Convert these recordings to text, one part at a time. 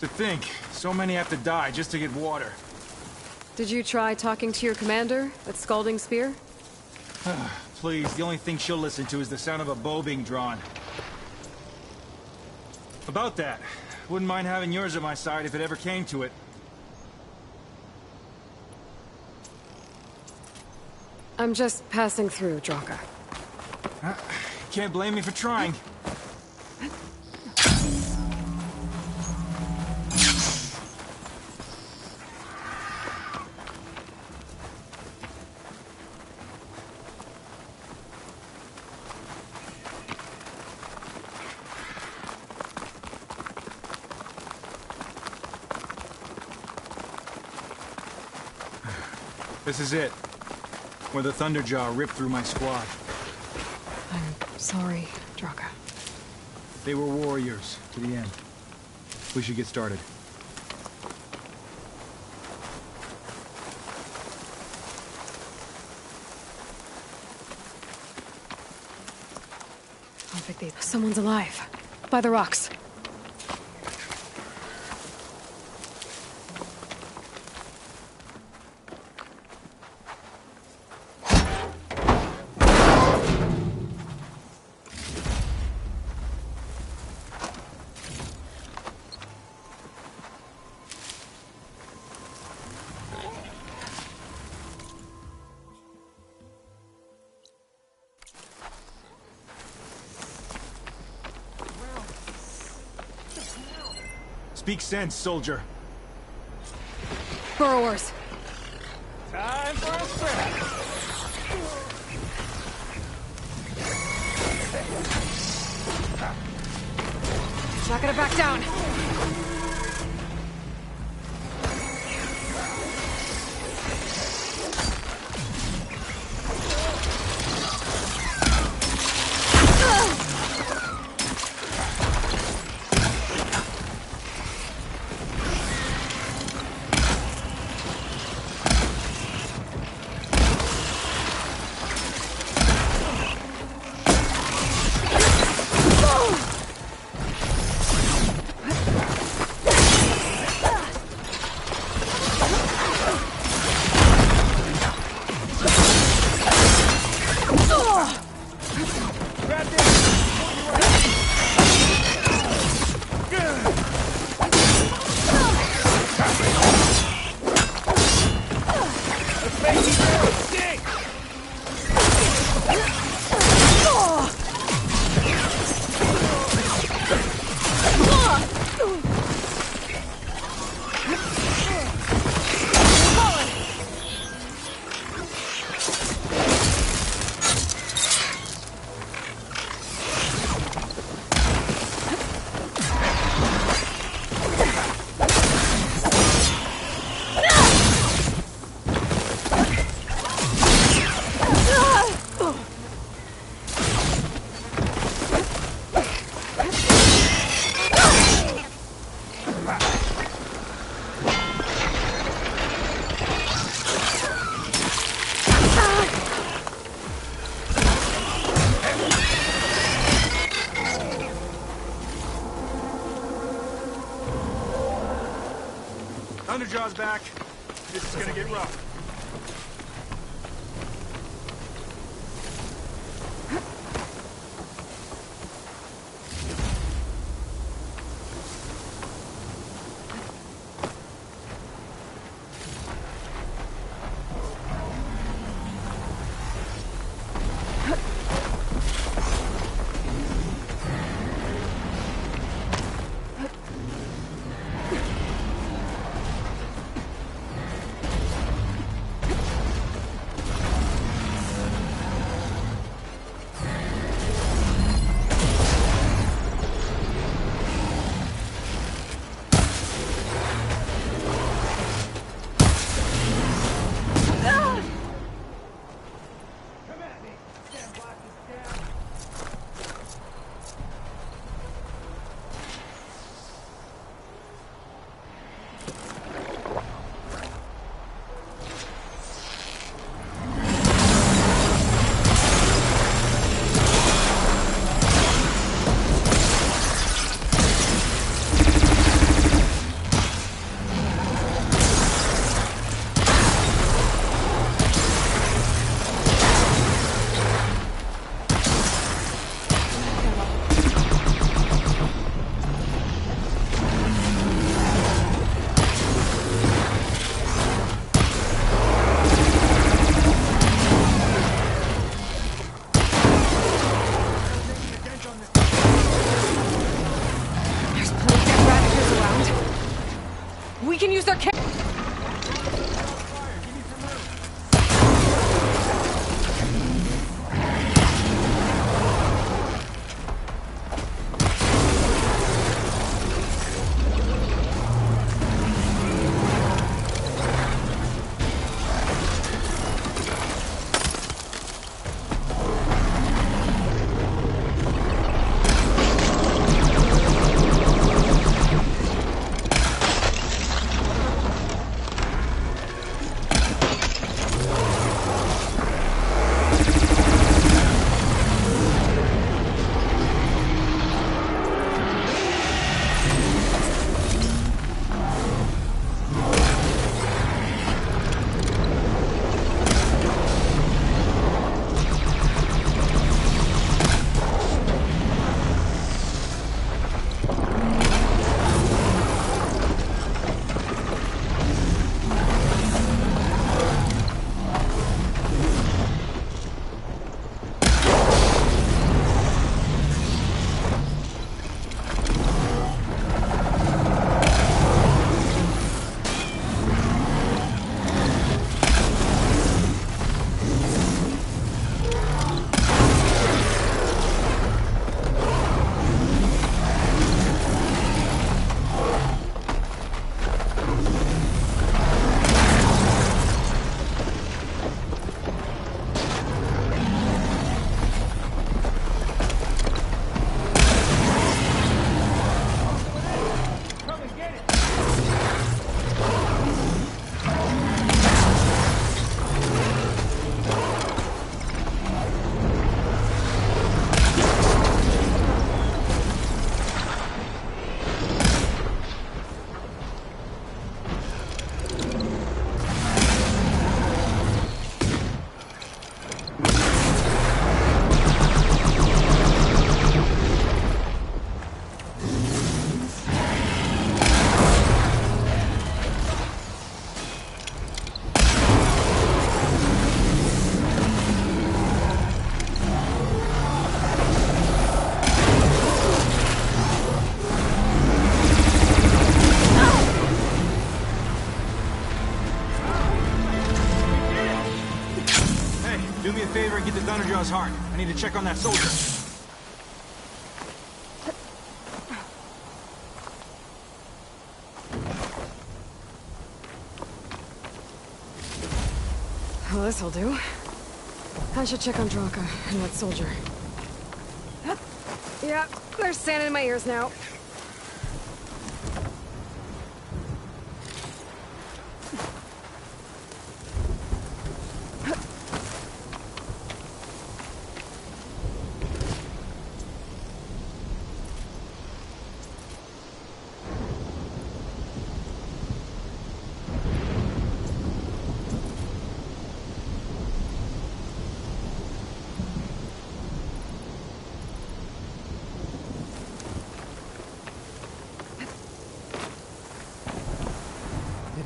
To think, so many have to die just to get water. Did you try talking to your commander at Scalding Spear? Please, the only thing she'll listen to is the sound of a bow being drawn. About that, wouldn't mind having yours at my side if it ever came to it. I'm just passing through, Draka. Can't blame me for trying. This is it. Where the Thunderjaw ripped through my squad. I'm sorry, Draka. They were warriors, to the end. We should get started. I think someone's alive. By the rocks. Speak sense, soldier. Burrowers. Time for a sprint. Not gonna back down. Thunderjaw's back. This is gonna get rough. Do me a favor and get the Thunderjaw's heart. I need to check on that soldier. Well, this'll do. I should check on Draka and that soldier. Yeah, they're standing in my ears now.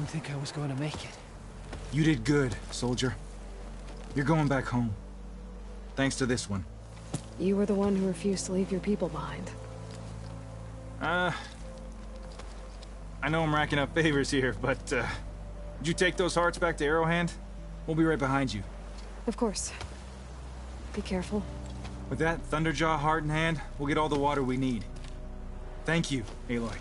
Think I was going to make it. You did good, soldier. You're going back home. Thanks to this one. You were the one who refused to leave your people behind. I know I'm racking up favors here, but, would you take those hearts back to Arrowhand? We'll be right behind you. Of course. Be careful. With that Thunderjaw heart in hand, we'll get all the water we need. Thank you, Aloy.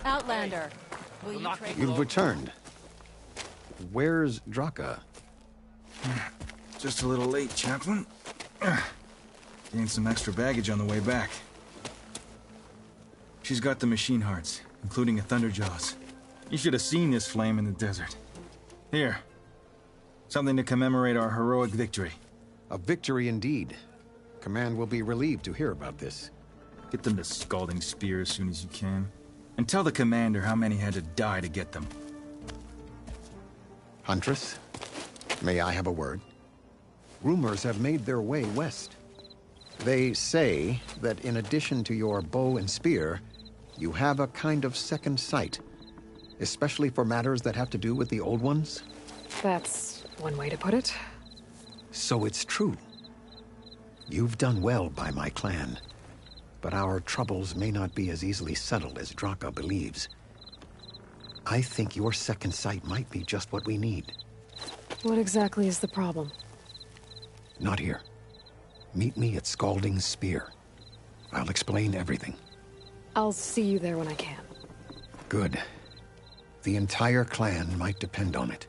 Outlander, will you trade? You've returned. Where's Draka? Just a little late, Chaplain. Gained some extra baggage on the way back. She's got the machine hearts, including a Thunderjaws. You should have seen this flame in the desert. Here. Something to commemorate our heroic victory. A victory indeed. Command will be relieved to hear about this. Get them to Scalding Spear as soon as you can. And tell the commander how many had to die to get them. Huntress, may I have a word? Rumors have made their way west. They say that in addition to your bow and spear, you have a kind of second sight, especially for matters that have to do with the old ones. That's one way to put it. So it's true. You've done well by my clan, but our troubles may not be as easily settled as Draka believes. I think your second sight might be just what we need. What exactly is the problem? Not here. Meet me at Scalding's Spear. I'll explain everything. I'll see you there when I can. Good. The entire clan might depend on it.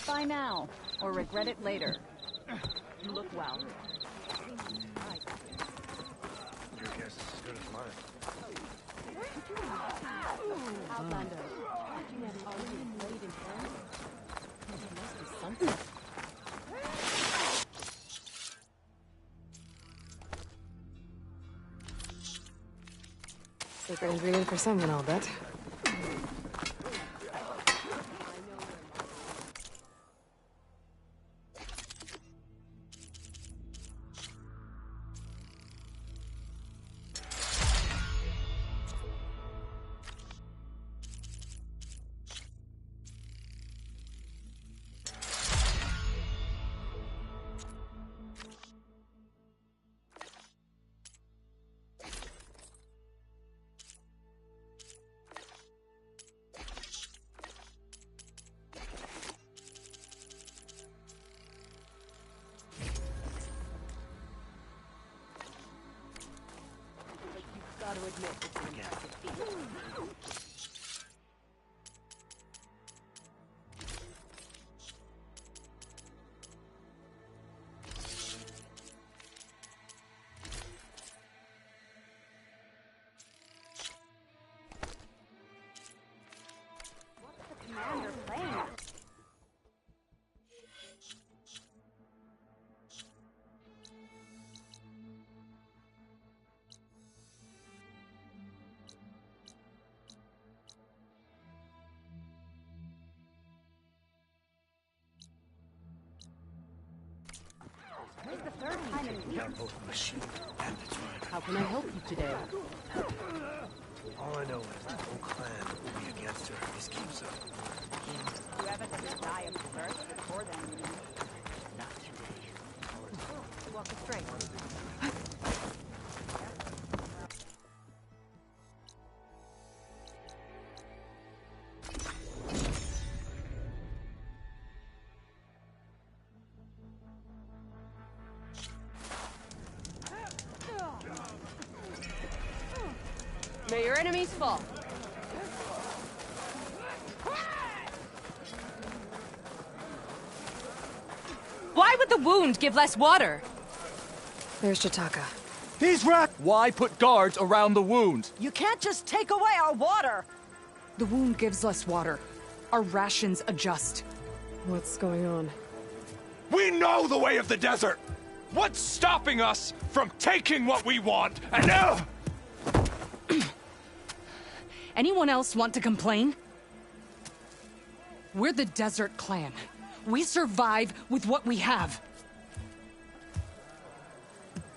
Buy now, or regret it later. You look well. Your guess is as good as mine. Outlander. You have already played in France? There must be something. Secret ingredient for someone, I'll bet. Gotta admit, it's an impressive feat. What's the commander playing at? Where's the third time in a week? Both machine and its rider. How can I help you today? All I know is the whole clan will be against her if this keeps up. Whoever doesn't die of thirst before then. Not today. Walk it straight. May your enemies fall. Why would the wound give less water? There's Jataka. He's right! Why put guards around the wound? You can't just take away our water! The wound gives less water. Our rations adjust. What's going on? We know the way of the desert! What's stopping us from taking what we want and Anyone else want to complain? We're the Desert Clan. We survive with what we have.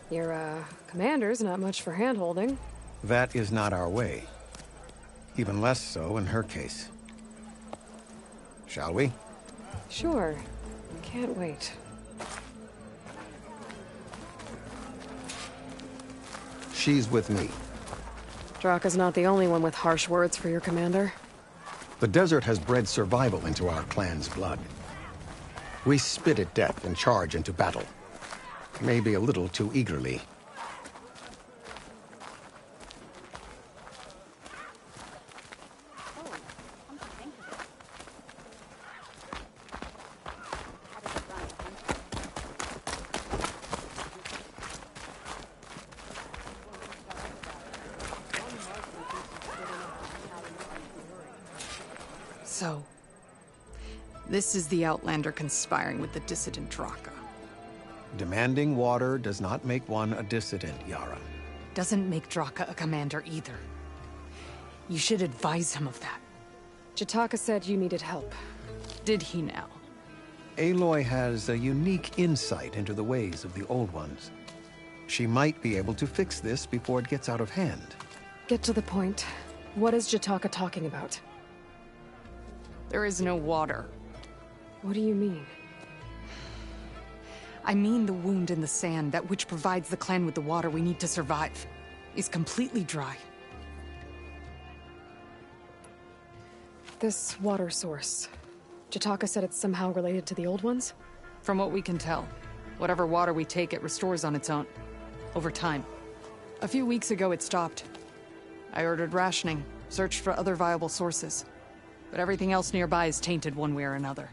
Your, commander's not much for hand-holding. That is not our way. Even less so in her case. Shall we? Sure. Can't wait. She's with me. Draka's not the only one with harsh words for your commander. The desert has bred survival into our clan's blood. We spit at death and charge into battle. Maybe a little too eagerly. So, this is the Outlander conspiring with the dissident Draka. Demanding water does not make one a dissident, Yara. Doesn't make Draka a commander either. You should advise him of that. Jataka said you needed help. Did he now? Aloy has a unique insight into the ways of the Old Ones. She might be able to fix this before it gets out of hand. Get to the point. What is Jataka talking about? There is no water. What do you mean? I mean the wound in the sand, that which provides the clan with the water we need to survive, is completely dry. This water source. Jataka said it's somehow related to the Old Ones? From what we can tell, whatever water we take, it restores on its own. Over time. A few weeks ago, it stopped. I ordered rationing, searched for other viable sources. But everything else nearby is tainted one way or another.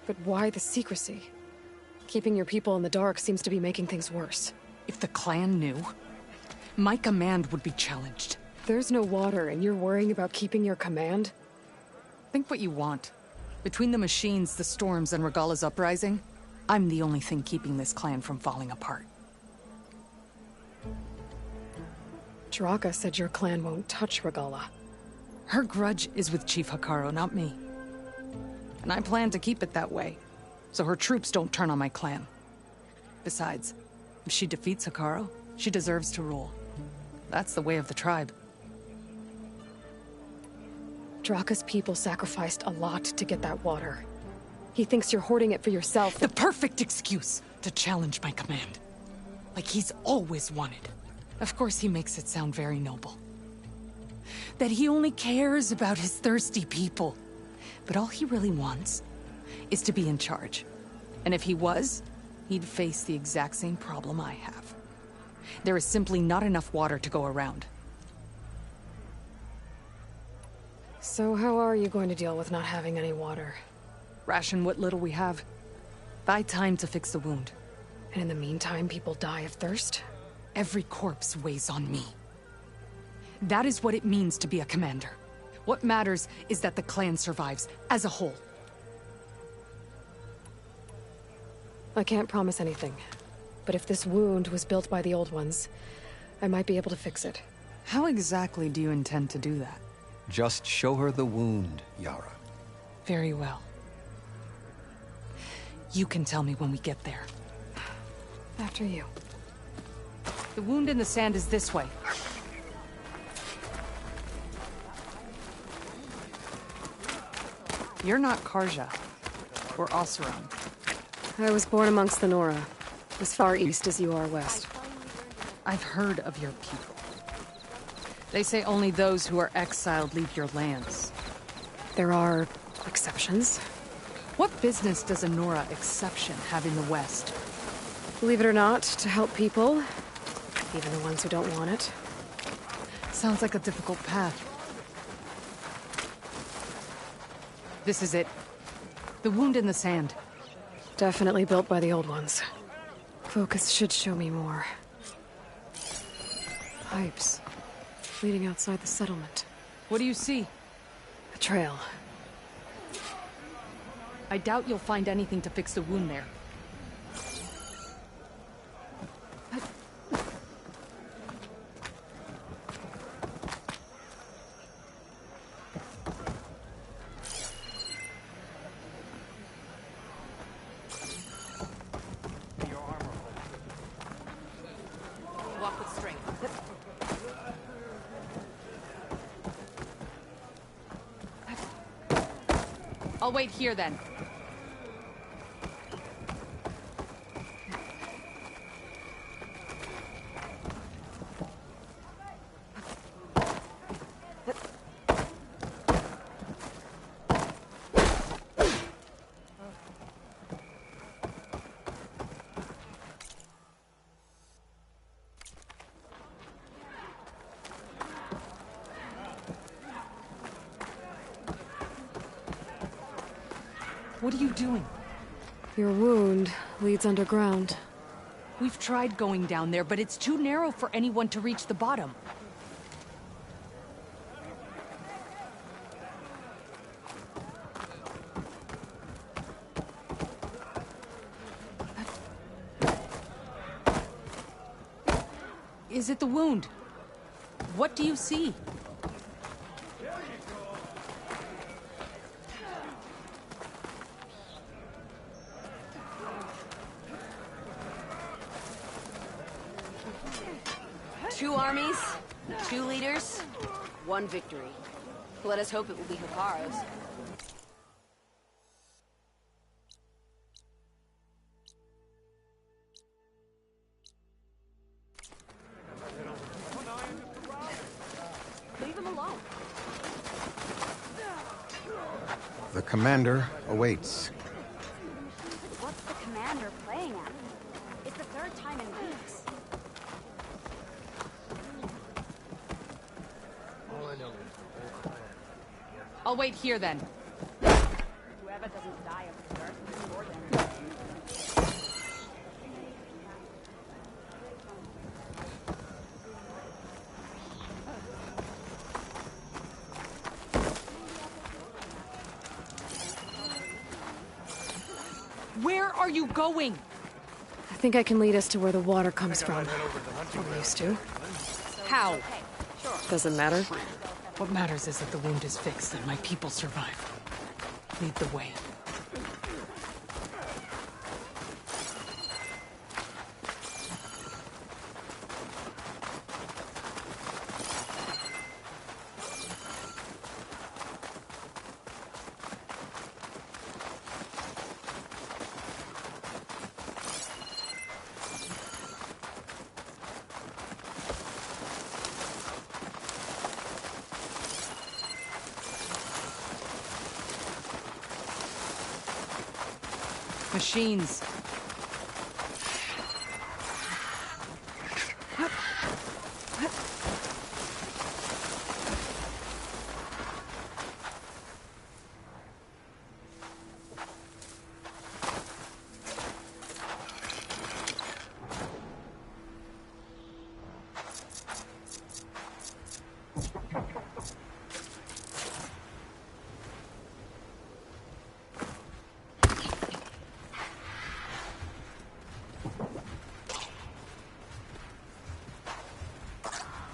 But why the secrecy? Keeping your people in the dark seems to be making things worse. If the clan knew, my command would be challenged. There's no water, and you're worrying about keeping your command? Think what you want. Between the machines, the storms, and Regala's uprising, I'm the only thing keeping this clan from falling apart. Draka said your clan won't touch Regala. Her grudge is with Chief Hikaru, not me. And I plan to keep it that way, so her troops don't turn on my clan. Besides, if she defeats Hikaru, she deserves to rule. That's the way of the tribe. Draka's people sacrificed a lot to get that water. He thinks you're hoarding it for yourself. The perfect excuse to challenge my command. Like he's always wanted. Of course he makes it sound very noble. That he only cares about his thirsty people. But all he really wants is to be in charge. And if he was, he'd face the exact same problem I have. There is simply not enough water to go around. So how are you going to deal with not having any water? Ration what little we have. Buy time to fix the wound. And in the meantime, people die of thirst? Every corpse weighs on me. That is what it means to be a commander. What matters is that the clan survives, as a whole. I can't promise anything. But if this wound was built by the Old Ones, I might be able to fix it. How exactly do you intend to do that? Just show her the wound, Yara. Very well. You can tell me when we get there. After you. The wound in the sand is this way. You're not Karja, or Oseram. I was born amongst the Nora, as far east as you are west. I've heard of your people. They say only those who are exiled leave your lands. There are exceptions. What business does a Nora exception have in the West? Believe it or not, to help people, even the ones who don't want it. Sounds like a difficult path. This is it. The wound in the sand. Definitely built by the Old Ones. Focus should show me more. Pipes. Leading outside the settlement. What do you see? A trail. I doubt you'll find anything to fix the wound there. Walk with strength. I'll wait here then. What are you doing? Your wound leads underground. We've tried going down there, but it's too narrow for anyone to reach the bottom. Is it the wound? What do you see? Two armies, two leaders, one victory. Let us hope it will be Hikaru's. Leave him alone. The commander awaits. What's the commander playing at? It's the third time in weeks. All I know is the whole clan will be against I'll wait here then. Whoever doesn't die of thirst before them. Where are you going? I think I can lead us to where the water comes from. Or used to. How? Doesn't matter. What matters is that the wound is fixed and my people survive. Lead the way. Machines.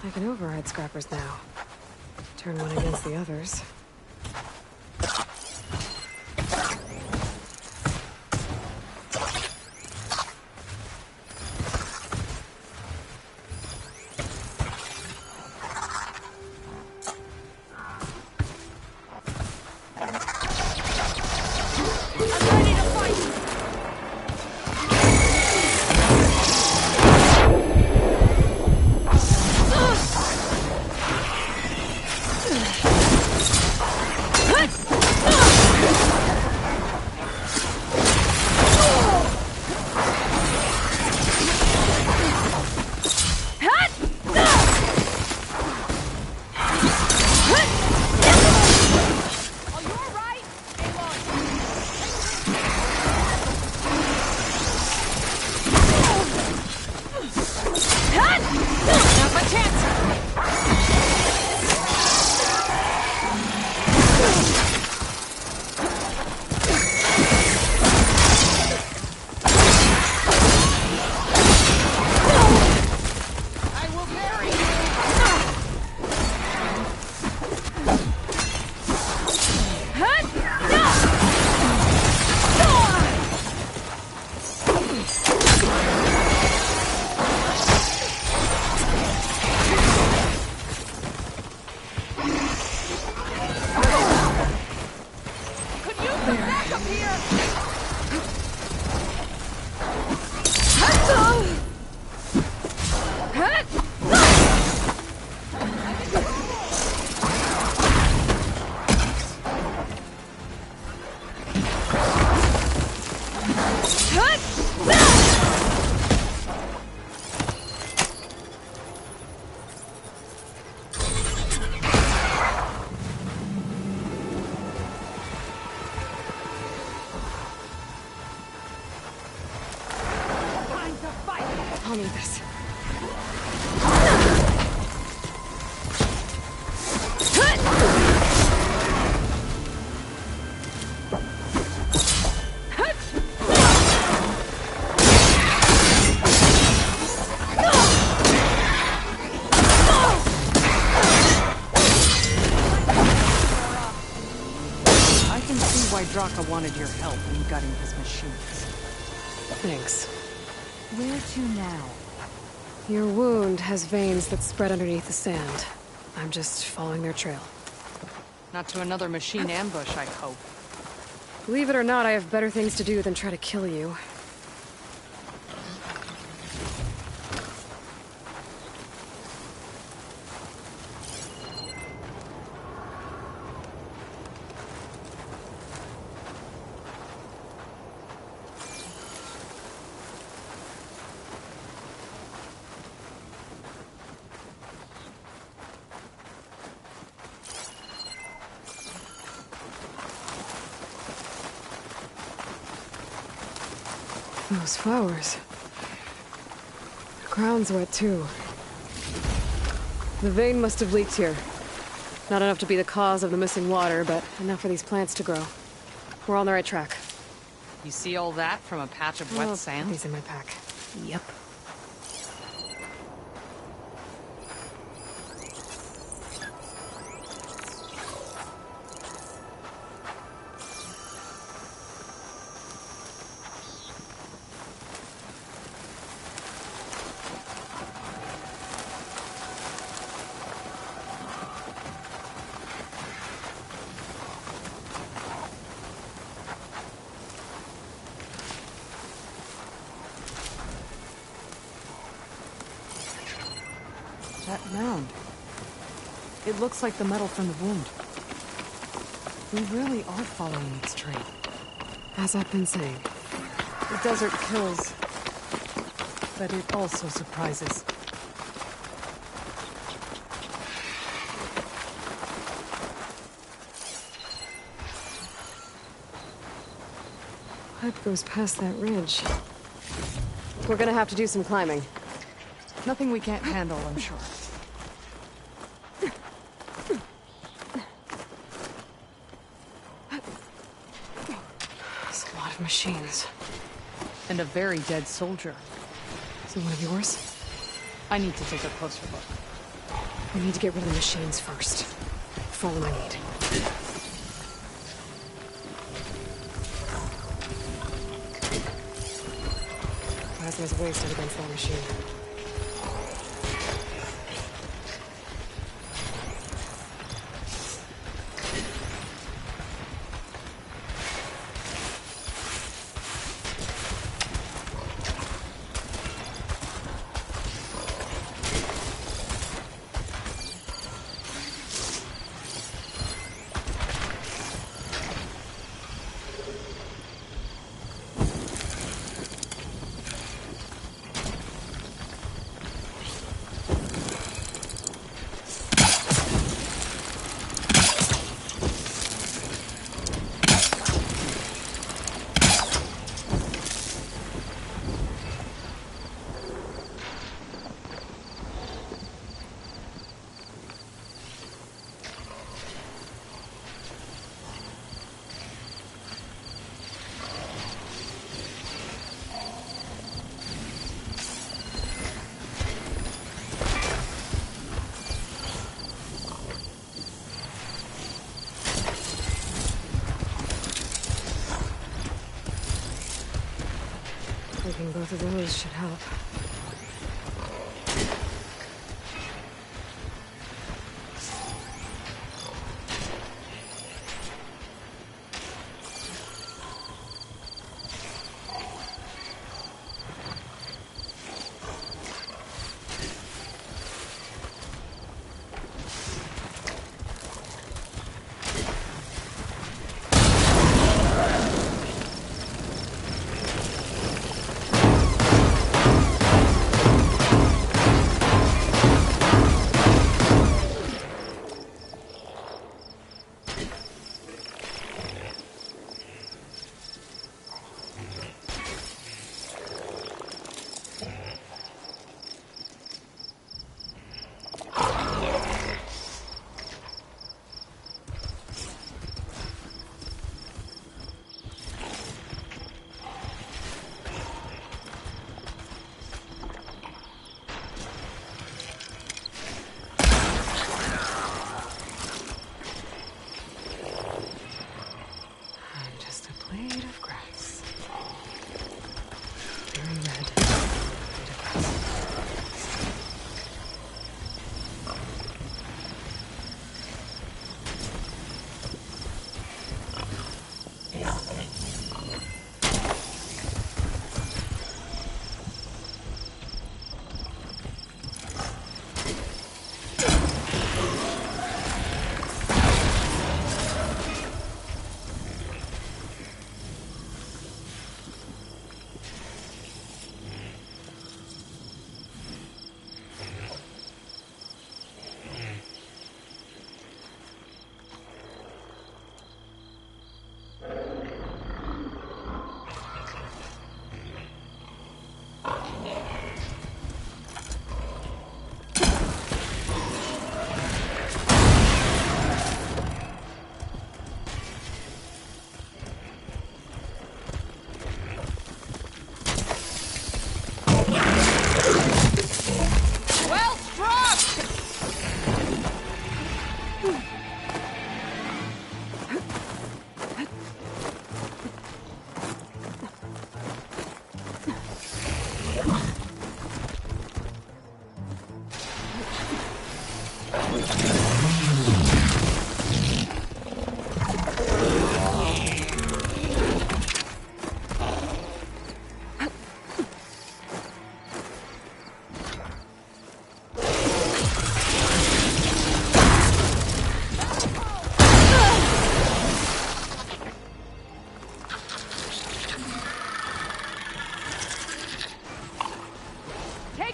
I can override scrappers now. Turn one against the others. I'll need this. Draka wanted your help in gutting his machines. Thanks. Where to now? Your wound has veins that spread underneath the sand. I'm just following their trail. Not to another machine ambush, I hope. Believe it or not, I have better things to do than try to kill you. Those flowers. The ground's wet too. The vein must have leaked here. Not enough to be the cause of the missing water, but enough for these plants to grow. We're on the right track. You see all that from a patch of wet sand? These in my pack. Yep. That mound. It looks like the metal from the wound. We really are following its trail. As I've been saying. The desert kills, but it also surprises. Pipe goes past that ridge. We're gonna have to do some climbing. Nothing we can't handle, I'm sure. There's a lot of machines. And a very dead soldier. Is it one of yours? I need to take a closer look. We need to get rid of the machines first. Follow my lead. Plasma's wasted against that machine. Taking both of those should help.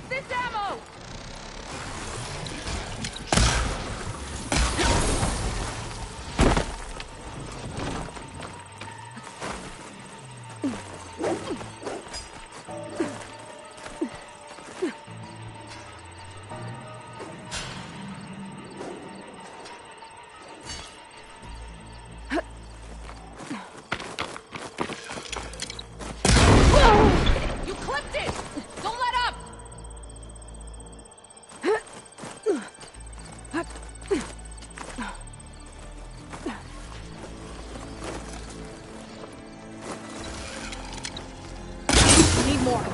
this ammo! You clipped it! Don't let up! I need more.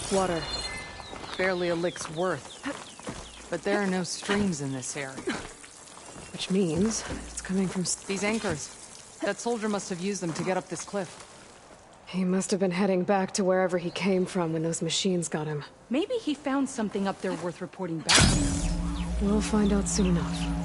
Water. Barely a lick's worth. But there are no streams in this area. Which means it's coming from... These anchors. That soldier must have used them to get up this cliff. He must have been heading back to wherever he came from when those machines got him. Maybe he found something up there worth reporting back to. We'll find out soon enough.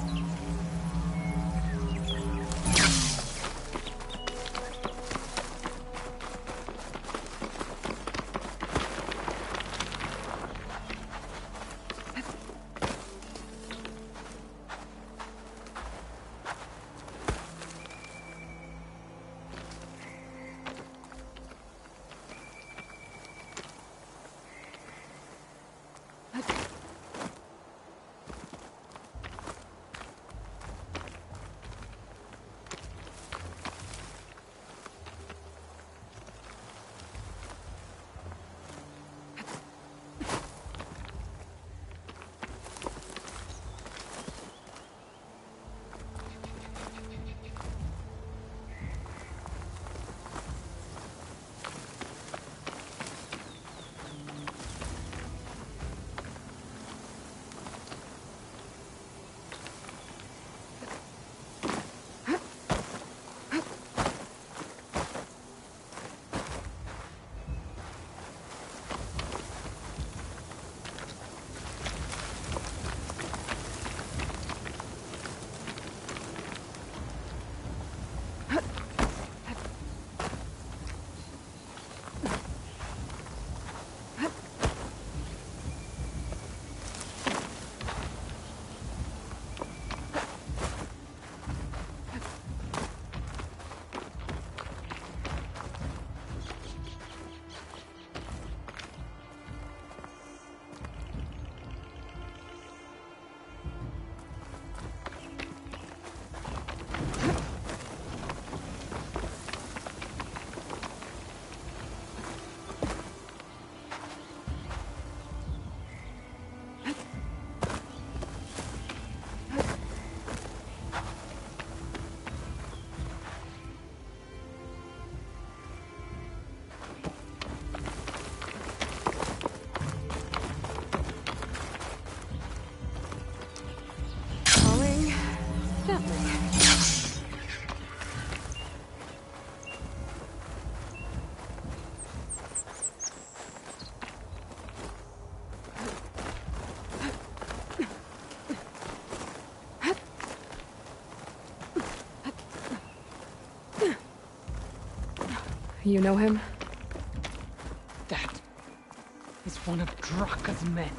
You know him? That is one of Draka's men.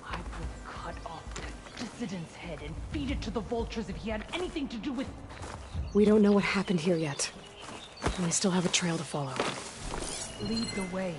I would cut off that dissident's head and feed it to the vultures if he had anything to do with... We don't know what happened here yet. And we still have a trail to follow. Lead the way.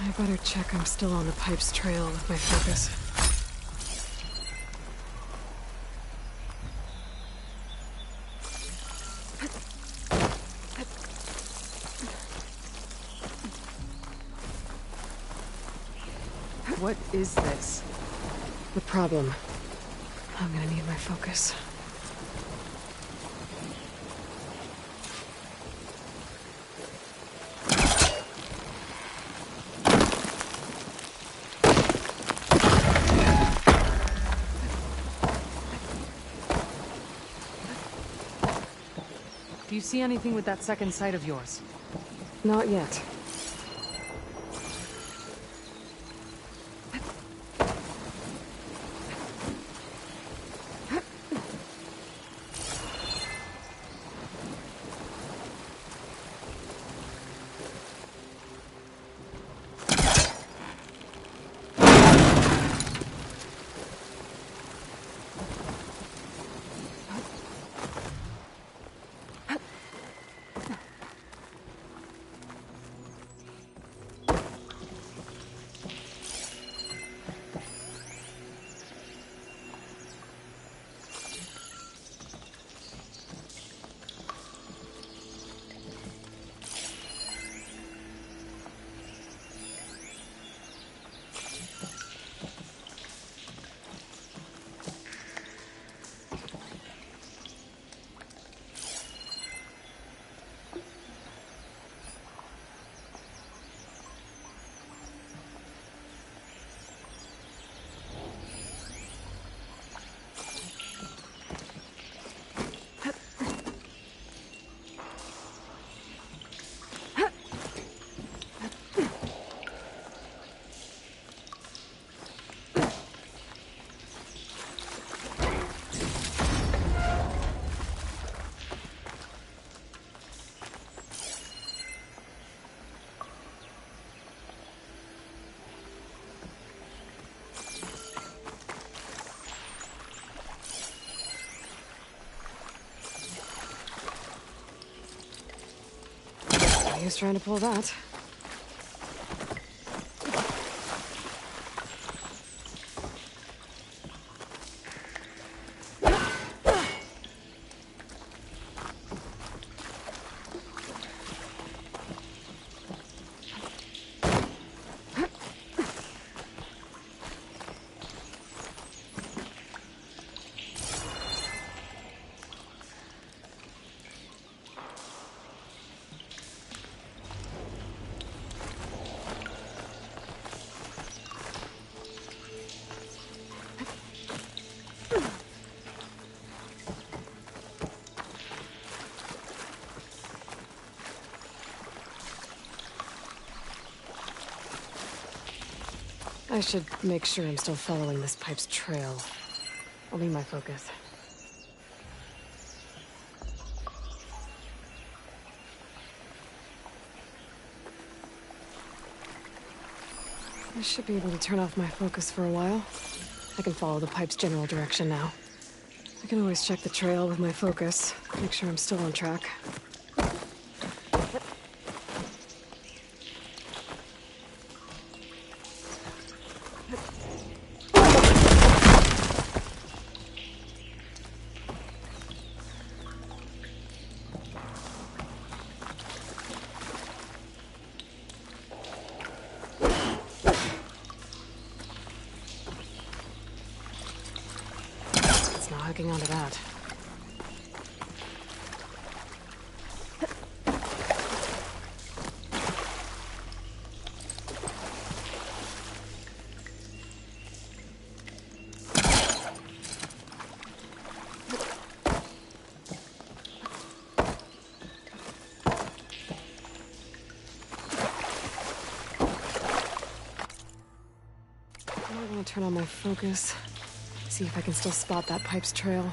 I better check I'm still on the pipe's trail with my focus. What is this? The problem. I'm gonna need my focus. Do you see anything with that second sight of yours? Not yet. He was trying to pull that. I should make sure I'm still following this pipe's trail. I'll need my focus. I should be able to turn off my focus for a while. I can follow the pipe's general direction now. I can always check the trail with my focus, make sure I'm still on track. Hooking onto that. I'm gonna turn on my focus. See if I can still spot that pipe's trail.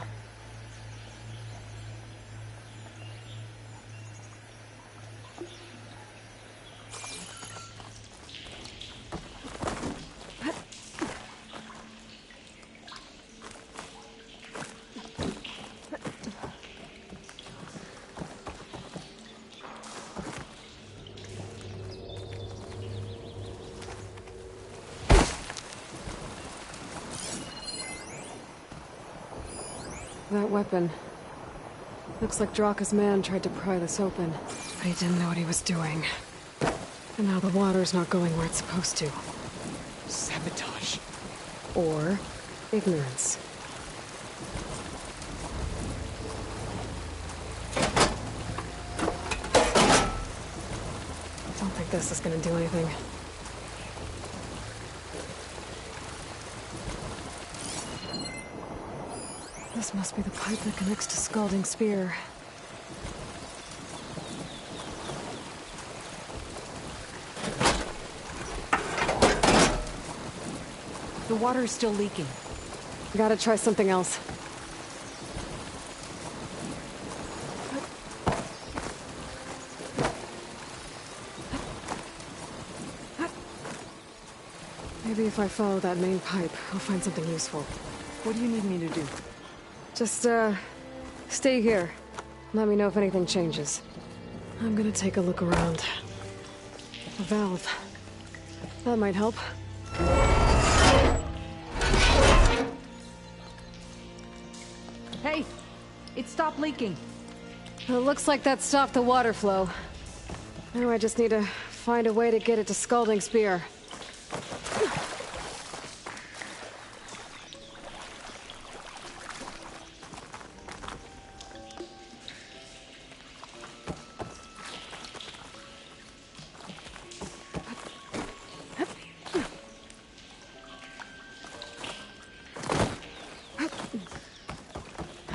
That weapon. Looks like Draka's man tried to pry this open, but he didn't know what he was doing. And now the water's not going where it's supposed to. Sabotage. Or ignorance. I don't think this is gonna do anything. This must be the pipe that connects to Scalding Spear. The water is still leaking. Gotta try something else. Maybe if I follow that main pipe, I'll find something useful. What do you need me to do? Just, stay here. Let me know if anything changes. I'm gonna take a look around. A valve. That might help. Hey! It stopped leaking. It looks like that stopped the water flow. Now I just need to find a way to get it to Scalding Spear.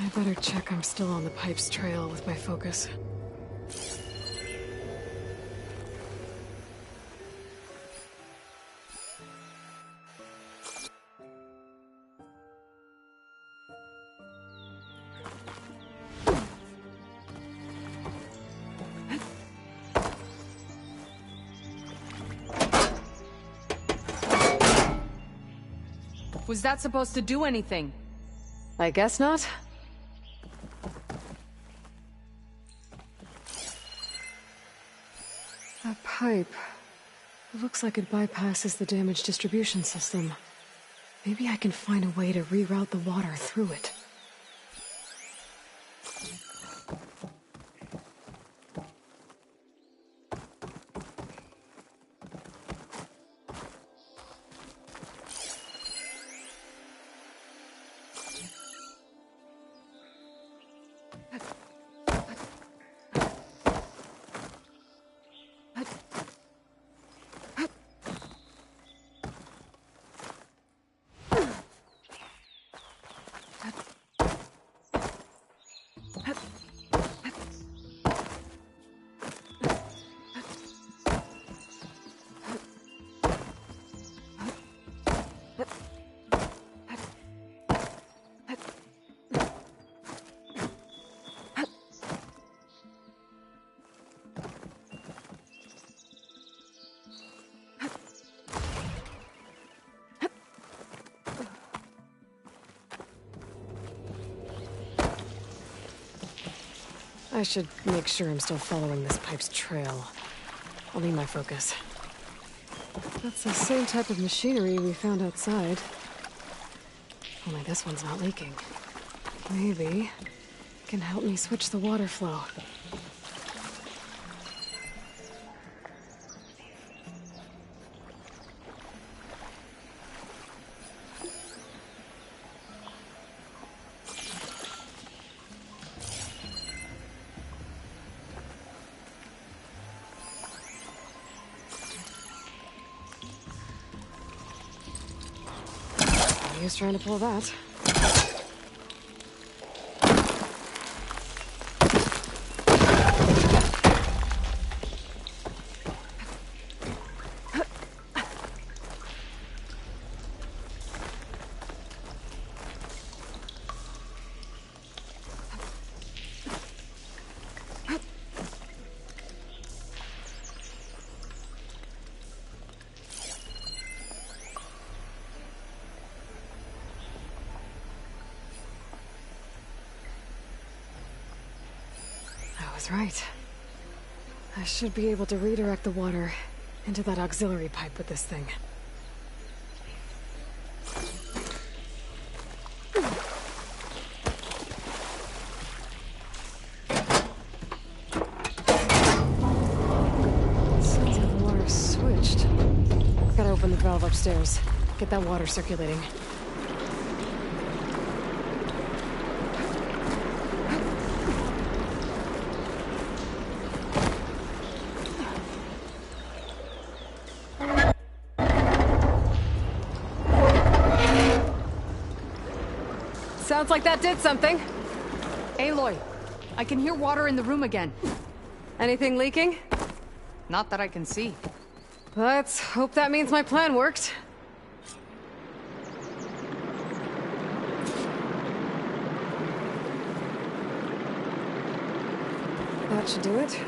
I better check I'm still on the pipe's trail with my focus. Was that supposed to do anything? I guess not. That pipe. It looks like it bypasses the damaged distribution system. Maybe I can find a way to reroute the water through it. I should make sure I'm still following this pipe's trail. I'll need my focus. That's the same type of machinery we found outside. Only this one's not leaking. Maybe it can help me switch the water flow. He was trying to pull that. Right. I should be able to redirect the water into that auxiliary pipe with this thing. Sounds like the water switched. Gotta open the valve upstairs. Get that water circulating. Sounds like that did something. Aloy, I can hear water in the room again. Anything leaking? Not that I can see. Let's hope that means my plan worked. That should do it.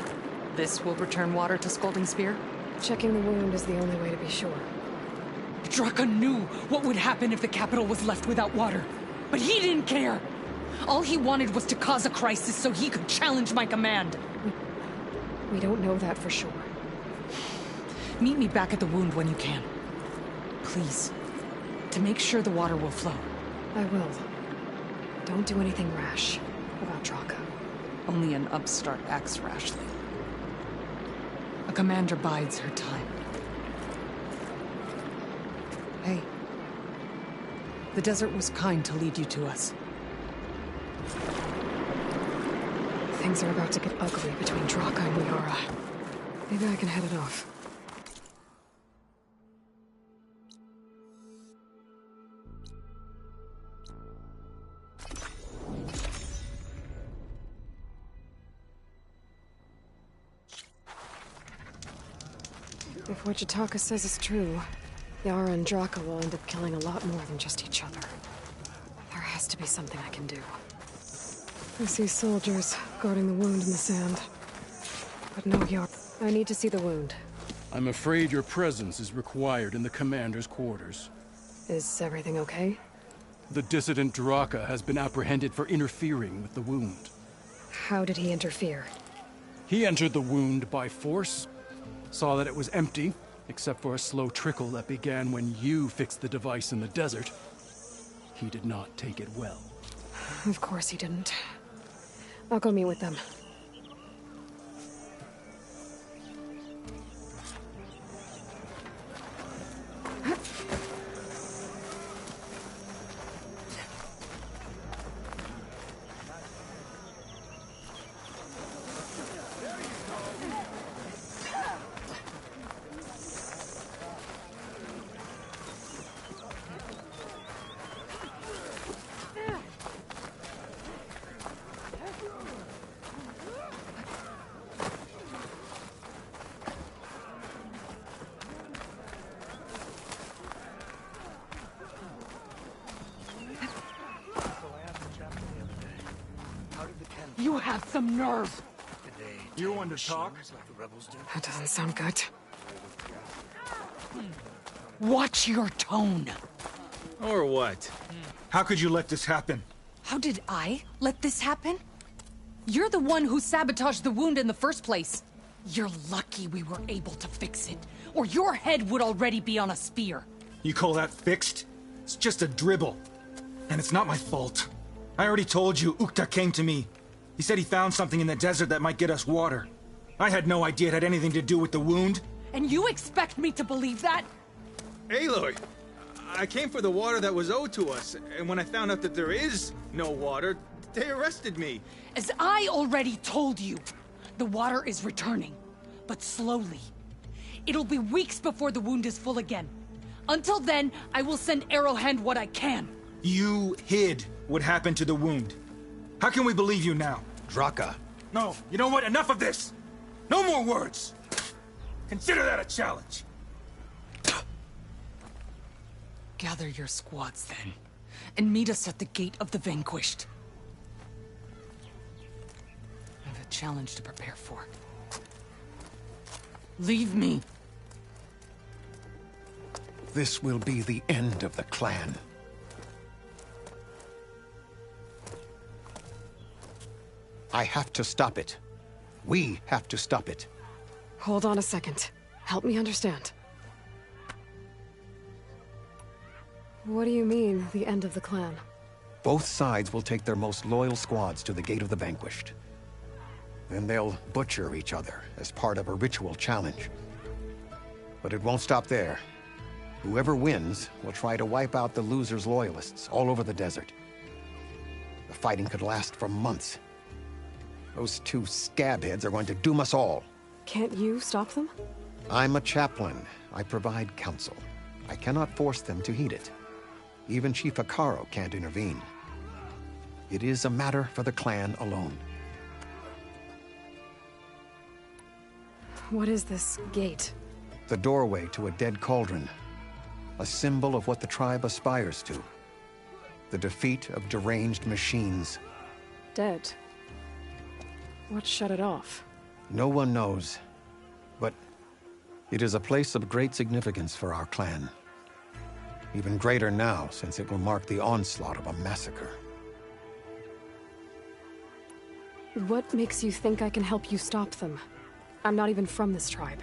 This will return water to Scolding Spear? Checking the wound is the only way to be sure. Draka knew what would happen if the capital was left without water. But he didn't care! All he wanted was to cause a crisis so he could challenge my command. We don't know that for sure. Meet me back at the wound when you can. Please. To make sure the water will flow. I will. Don't do anything rash about Draka. Only an upstart acts rashly. A commander bides her time. Hey. The desert was kind to lead you to us. Things are about to get ugly between Draka and Liara. Maybe I can head it off. If what Jataka says is true, Yara and Draka will end up killing a lot more than just each other. There has to be something I can do. I see soldiers guarding the wound in the sand. But no Yara. I need to see the wound. I'm afraid your presence is required in the commander's quarters. Is everything okay? The dissident Draka has been apprehended for interfering with the wound. How did he interfere? He entered the wound by force, saw that it was empty, except for a slow trickle that began when you fixed the device in the desert. He did not take it well. Of course he didn't. I'll go meet with them. You have some nerve! You want to talk? That doesn't sound good. Watch your tone! Or what? How could you let this happen? How did I let this happen? You're the one who sabotaged the wound in the first place. You're lucky we were able to fix it, or your head would already be on a spear. You call that fixed? It's just a dribble. And it's not my fault. I already told you, Ukta came to me. He said he found something in the desert that might get us water. I had no idea it had anything to do with the wound. And you expect me to believe that? Aloy, I came for the water that was owed to us, and when I found out that there is no water, they arrested me. As I already told you, the water is returning, but slowly. It'll be weeks before the wound is full again. Until then, I will send Arrowhand what I can. You hid what happened to the wound. How can we believe you now? Draka. No, you know what? Enough of this! No more words! Consider that a challenge. Gather your squads then, and meet us at the Gate of the Vanquished. I have a challenge to prepare for. Leave me. This will be the end of the clan. I have to stop it. We have to stop it. Hold on a second. Help me understand. What do you mean, the end of the clan? Both sides will take their most loyal squads to the Gate of the Vanquished. Then they'll butcher each other as part of a ritual challenge. But it won't stop there. Whoever wins will try to wipe out the loser's loyalists all over the desert. The fighting could last for months. Those two scabheads are going to doom us all. Can't you stop them? I'm a chaplain. I provide counsel. I cannot force them to heed it. Even Chief Akaro can't intervene. It is a matter for the clan alone. What is this gate? The doorway to a dead cauldron. A symbol of what the tribe aspires to. The defeat of deranged machines. Dead. What shut it off? No one knows. But it is a place of great significance for our clan. Even greater now, since it will mark the onslaught of a massacre. What makes you think I can help you stop them? I'm not even from this tribe.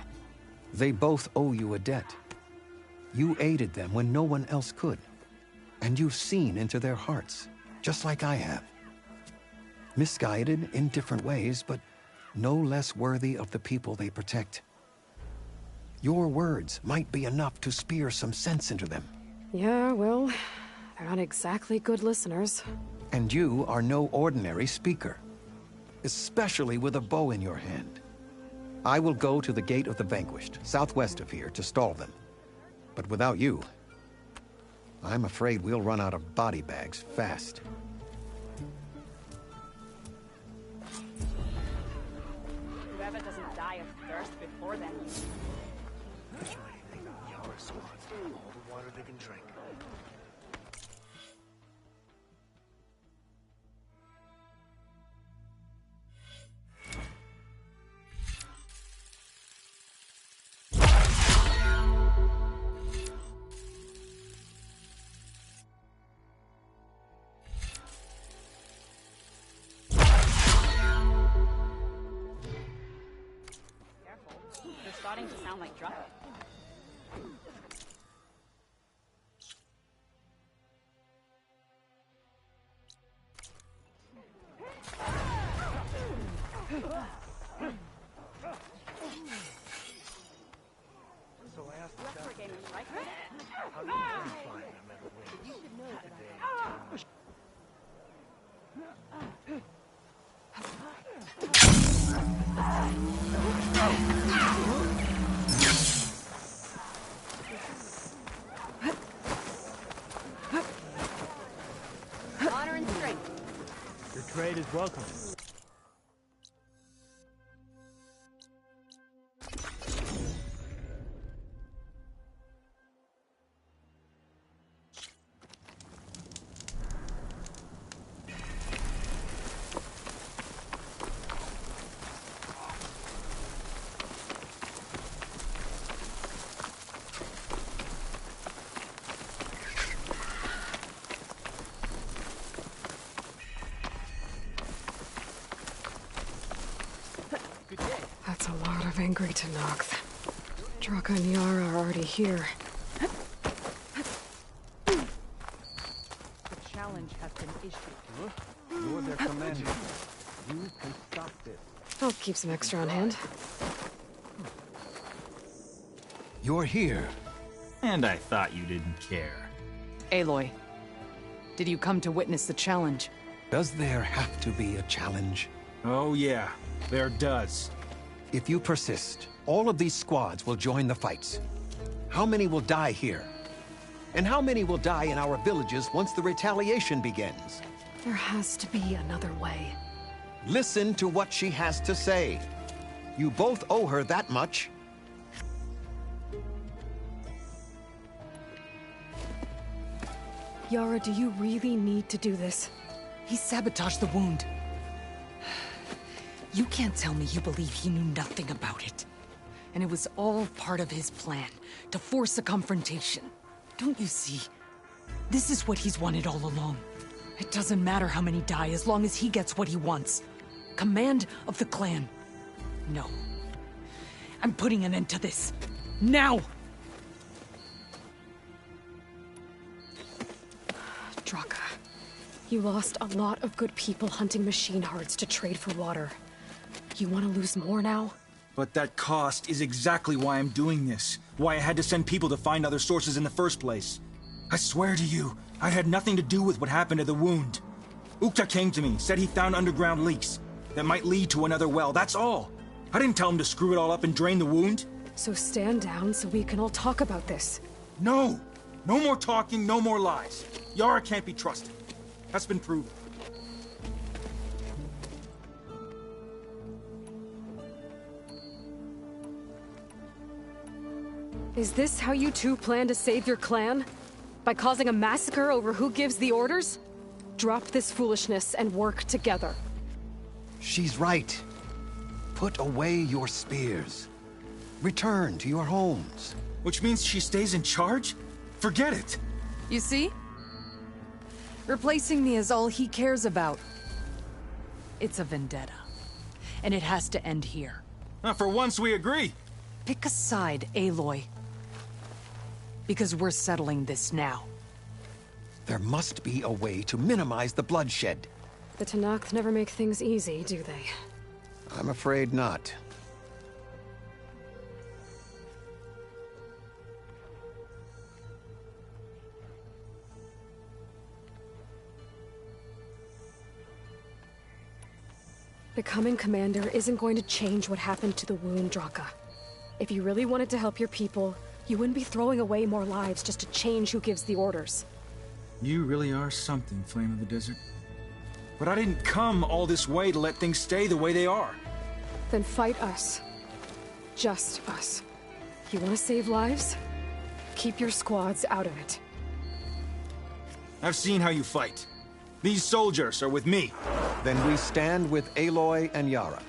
They both owe you a debt. You aided them when no one else could. And you've seen into their hearts, just like I have. Misguided in different ways, but no less worthy of the people they protect. Your words might be enough to spear some sense into them. Yeah, well, they're not exactly good listeners. And you are no ordinary speaker. Especially with a bow in your hand. I will go to the Gate of the Vanquished, southwest of here, to stall them. But without you, I'm afraid we'll run out of body bags fast. Whoever doesn't die of thirst before then. Our squads have all the water they can drink. They're starting to sound like drums. So I asked the That's for gaming, right? how do you find no matter where? You should know that Honor and strength. Your trade is welcome. angry Tenakth. Draka and Yara are already here. The challenge has been issued. You're their commander. You can stop this. I'll keep some extra on hand. You're here. And I thought you didn't care. Aloy, did you come to witness the challenge? Does there have to be a challenge? Oh yeah, there does. If you persist, all of these squads will join the fights. How many will die here? And how many will die in our villages once the retaliation begins? There has to be another way. Listen to what she has to say. You both owe her that much. Yara, do you really need to do this? He sabotaged the wound. You can't tell me you believe he knew nothing about it. And it was all part of his plan, to force a confrontation. Don't you see? This is what he's wanted all along. It doesn't matter how many die as long as he gets what he wants. Command of the clan. No. I'm putting an end to this. Now! Draka, you lost a lot of good people hunting machine hearts to trade for water. You want to lose more now? But that cost is exactly why I'm doing this. Why I had to send people to find other sources in the first place. I swear to you, I had nothing to do with what happened to the wound. Ukta came to me, said he found underground leaks that might lead to another well, that's all. I didn't tell him to screw it all up and drain the wound. So stand down so we can all talk about this. No! No more talking, no more lies. Yara can't be trusted. That's been proven. Is this how you two plan to save your clan? By causing a massacre over who gives the orders? Drop this foolishness and work together. She's right. Put away your spears. Return to your homes. Which means she stays in charge? Forget it. You see? Replacing me is all he cares about. It's a vendetta. And it has to end here. For once we agree. Pick a side, Aloy. Because we're settling this now. There must be a way to minimize the bloodshed. The Tenakth never make things easy, do they? I'm afraid not. Becoming commander isn't going to change what happened to the wound, Draka. If you really wanted to help your people, you wouldn't be throwing away more lives just to change who gives the orders. You really are something, Flame of the Desert. But I didn't come all this way to let things stay the way they are. Then fight us. Just us. You want to save lives? Keep your squads out of it. I've seen how you fight. These soldiers are with me. Then we stand with Aloy and Yara.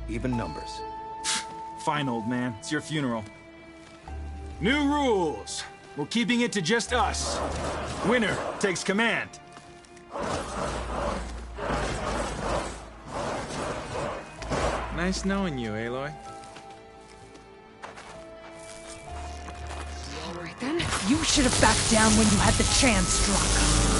Even numbers. Fine, old man. It's your funeral. New rules. We're keeping it to just us. Winner takes command. Nice knowing you, Aloy. All right then. You should have backed down when you had the chance, Draka.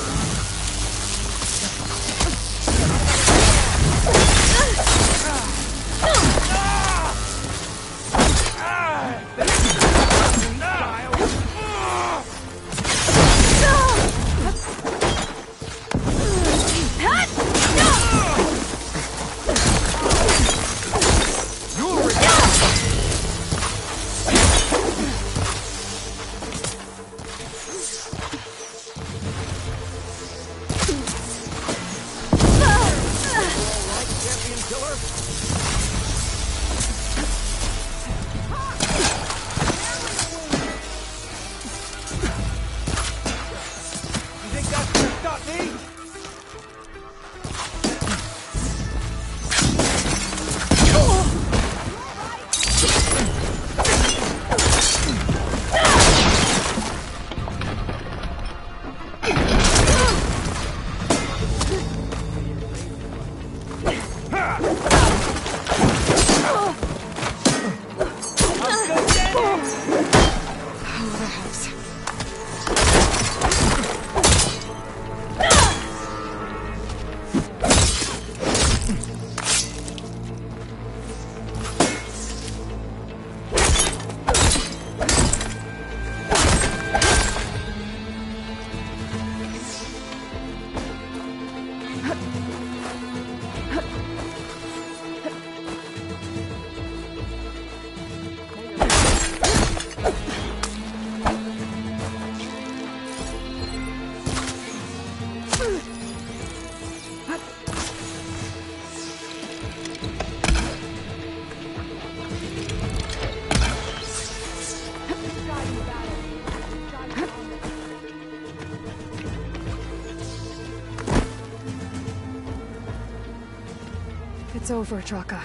It's over, Draka.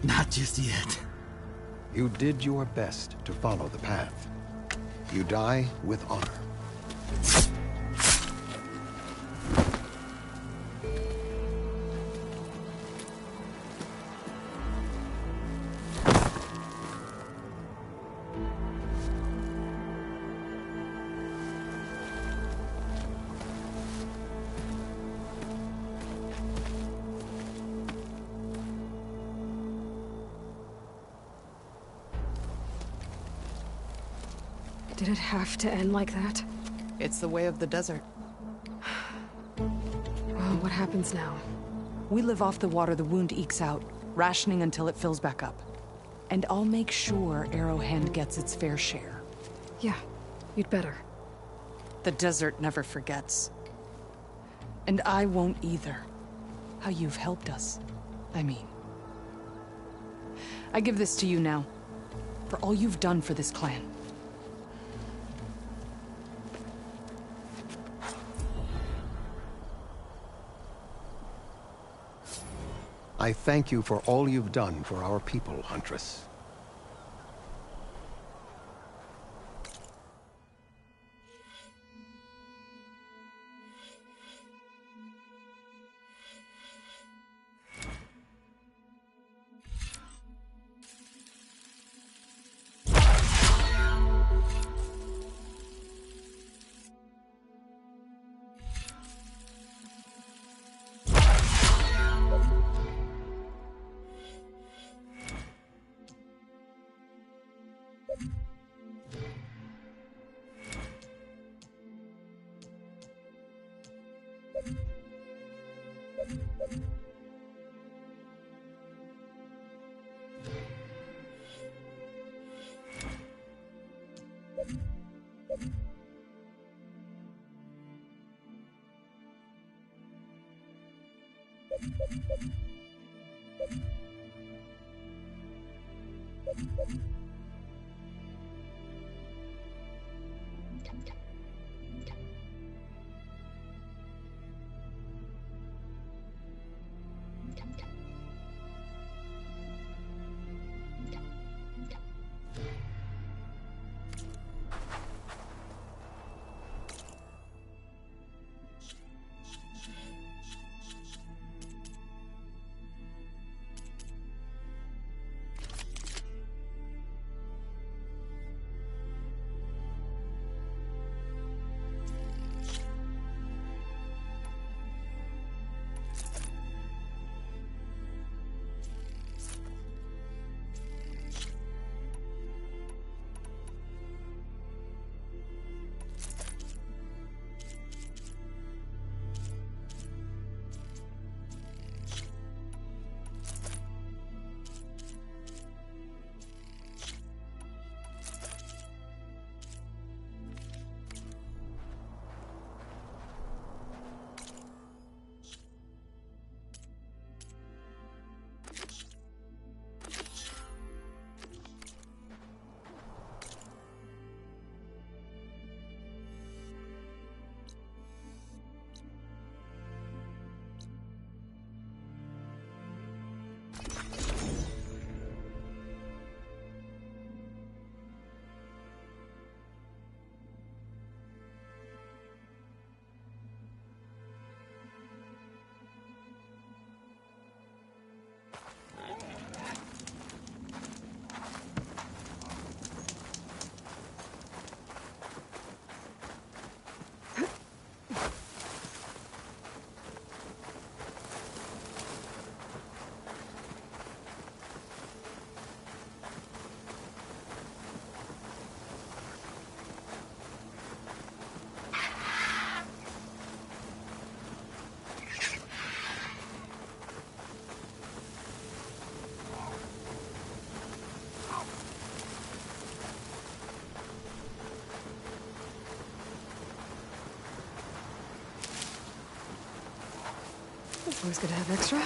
Not just yet. You did your best to follow the path. You die with honor. Did it have to end like that? It's the way of the desert. Well, what happens now? We live off the water the wound ekes out, rationing until it fills back up. And I'll make sure Arrowhand gets its fair share. Yeah, you'd better. The desert never forgets. And I won't either. How you've helped us, I mean. I give this to you now, for all you've done for this clan. I thank you for all you've done for our people, Huntress. It's always good to have extra.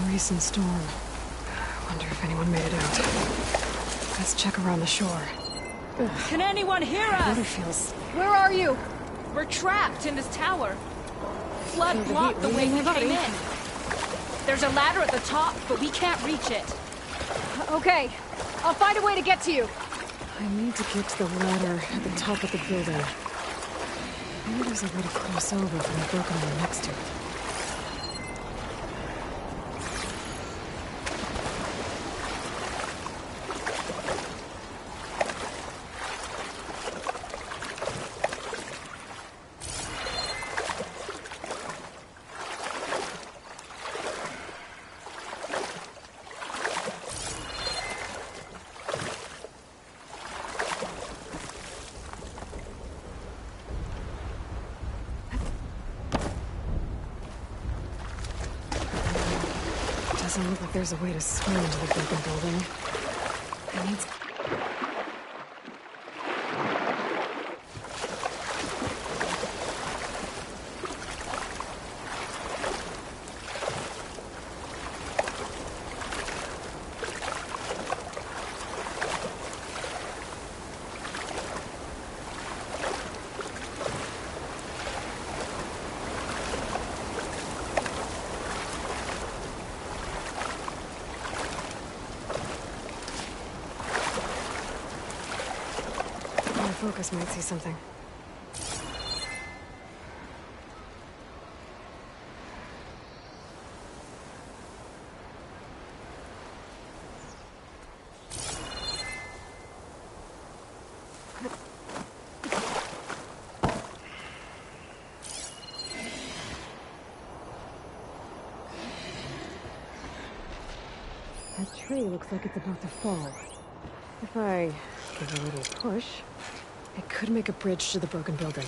Recent storm. Wonder if anyone made it out. Let's check around the shore. Can anyone hear us? Water feels... Where are you? We're trapped in this tower. Flood Feel the blocked heat the way leaving we my came body. in. There's a ladder at the top, but we can't reach it. Okay, I'll find a way to get to you. I need to get to the ladder at the top of the building. Maybe there's a way to cross over from the broken one next to it. Doesn't look like there's a way to swim into the broken building. I need... Focus might see something. That tree looks like it's about to fall. If I give a little push, it could make a bridge to the broken building.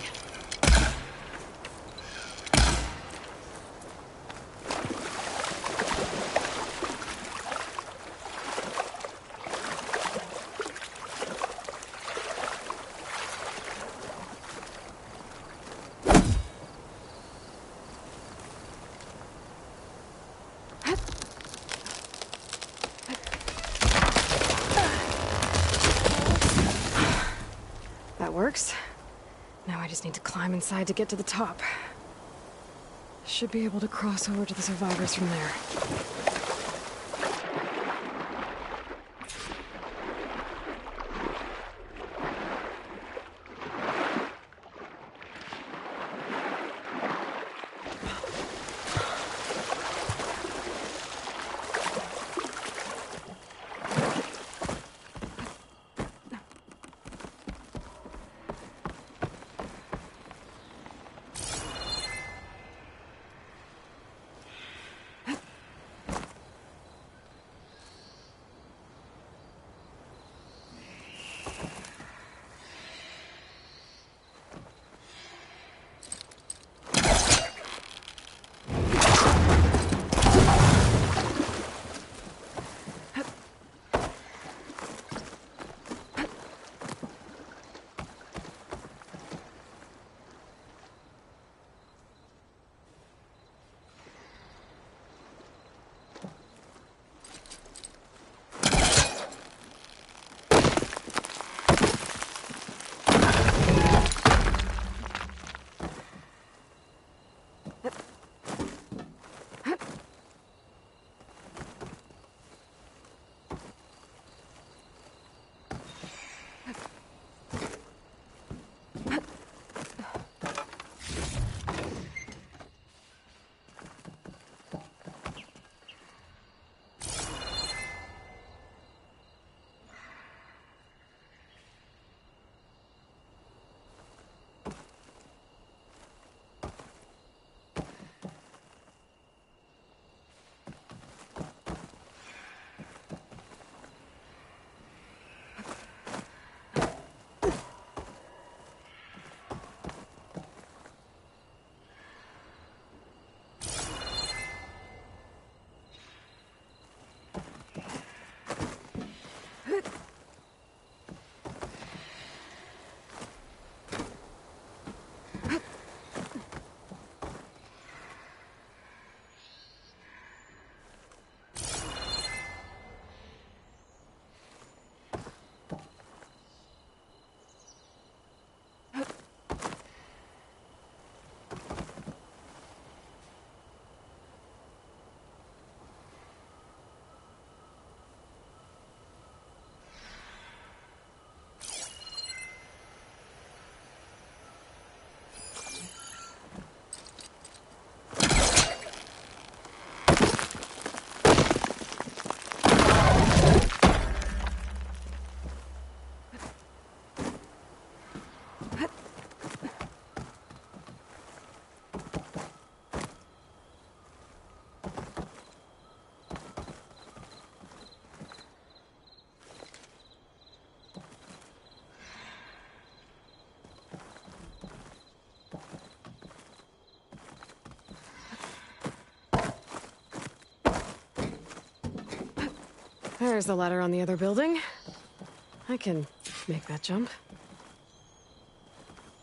works. Now I just need to climb inside to get to the top. Should be able to cross over to the survivors from there. There's the ladder on the other building. I can make that jump.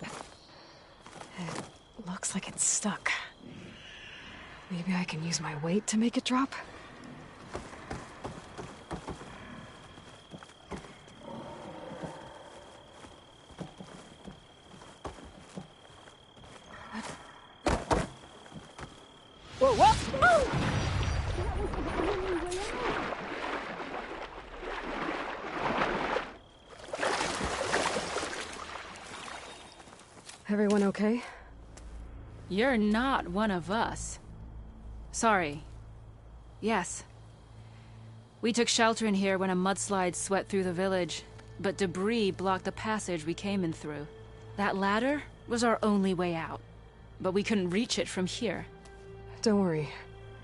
It looks like it's stuck. Maybe I can use my weight to make it drop? Whoa, whoa! Everyone okay? You're not one of us. Sorry. Yes. We took shelter in here when a mudslide swept through the village, but debris blocked the passage we came in through. That ladder was our only way out, but we couldn't reach it from here. Don't worry.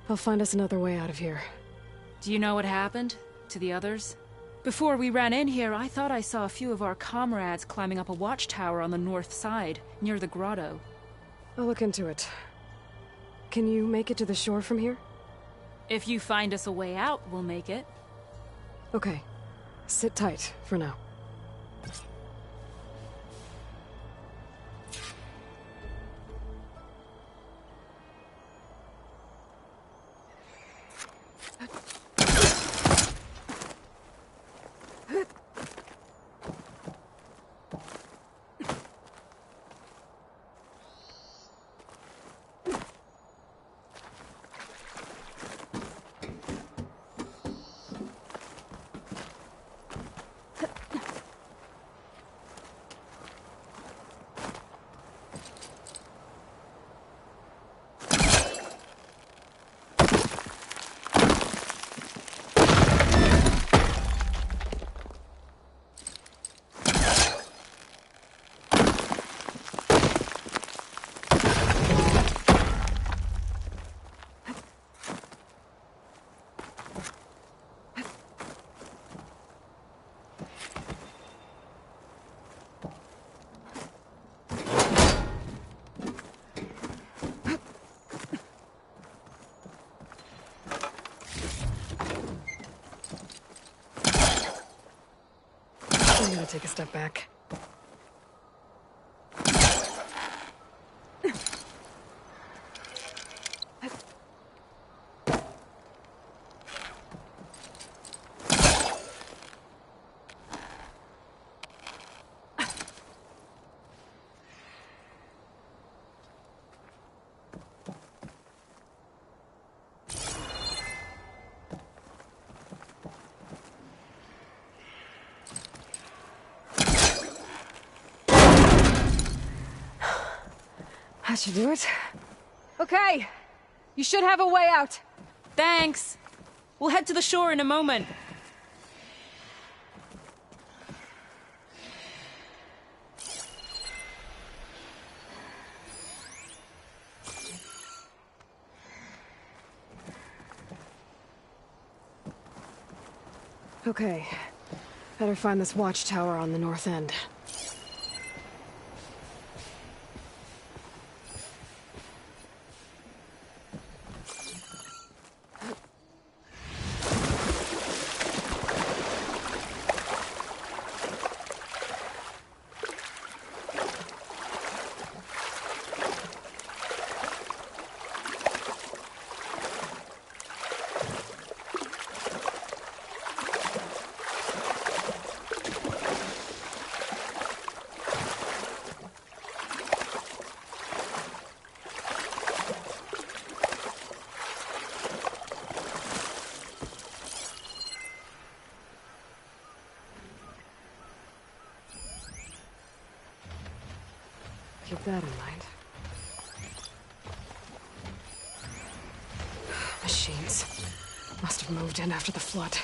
I'll find us another way out of here. Do you know what happened to the others? Before we ran in here, I thought I saw a few of our comrades climbing up a watchtower on the north side, near the grotto. I'll look into it. Can you make it to the shore from here? If you find us a way out, we'll make it. Okay. Sit tight for now. I'm gonna take a step back. That should do it. Okay! You should have a way out. Thanks. We'll head to the shore in a moment. Okay. Better find this watchtower on the north end. Keep that in mind. Machines. Must have moved in after the flood.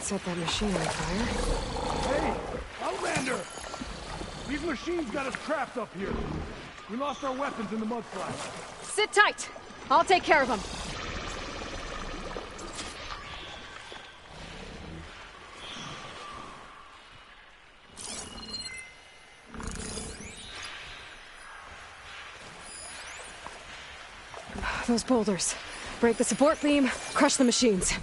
Set that machine on fire. Hey, Outlander! These machines got us trapped up here. We lost our weapons in the mudslide. Sit tight! I'll take care of them. Those boulders. Break the support beam, crush the machines.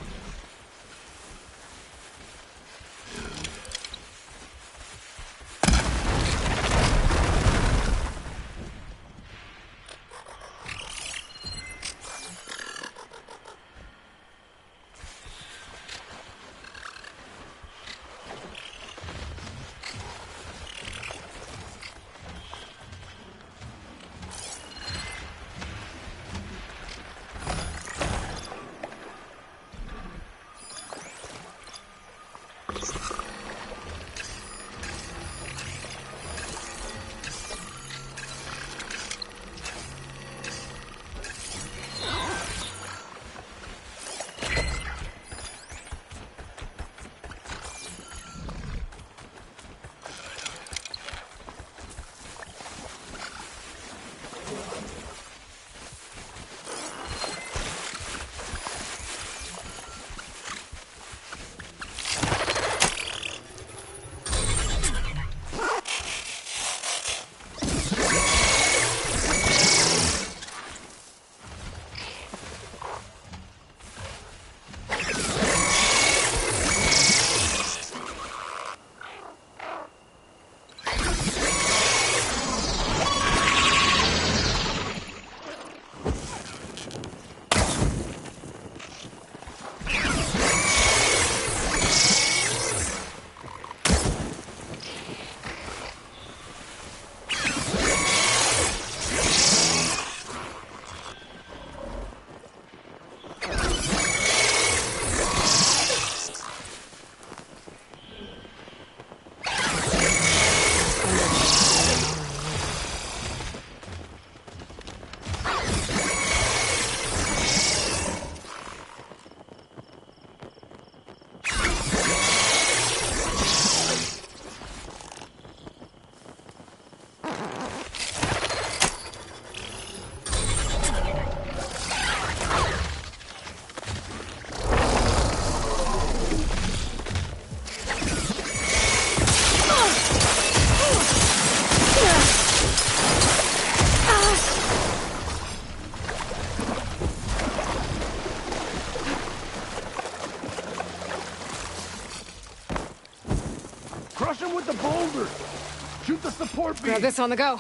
the port beam! Grab this on the go.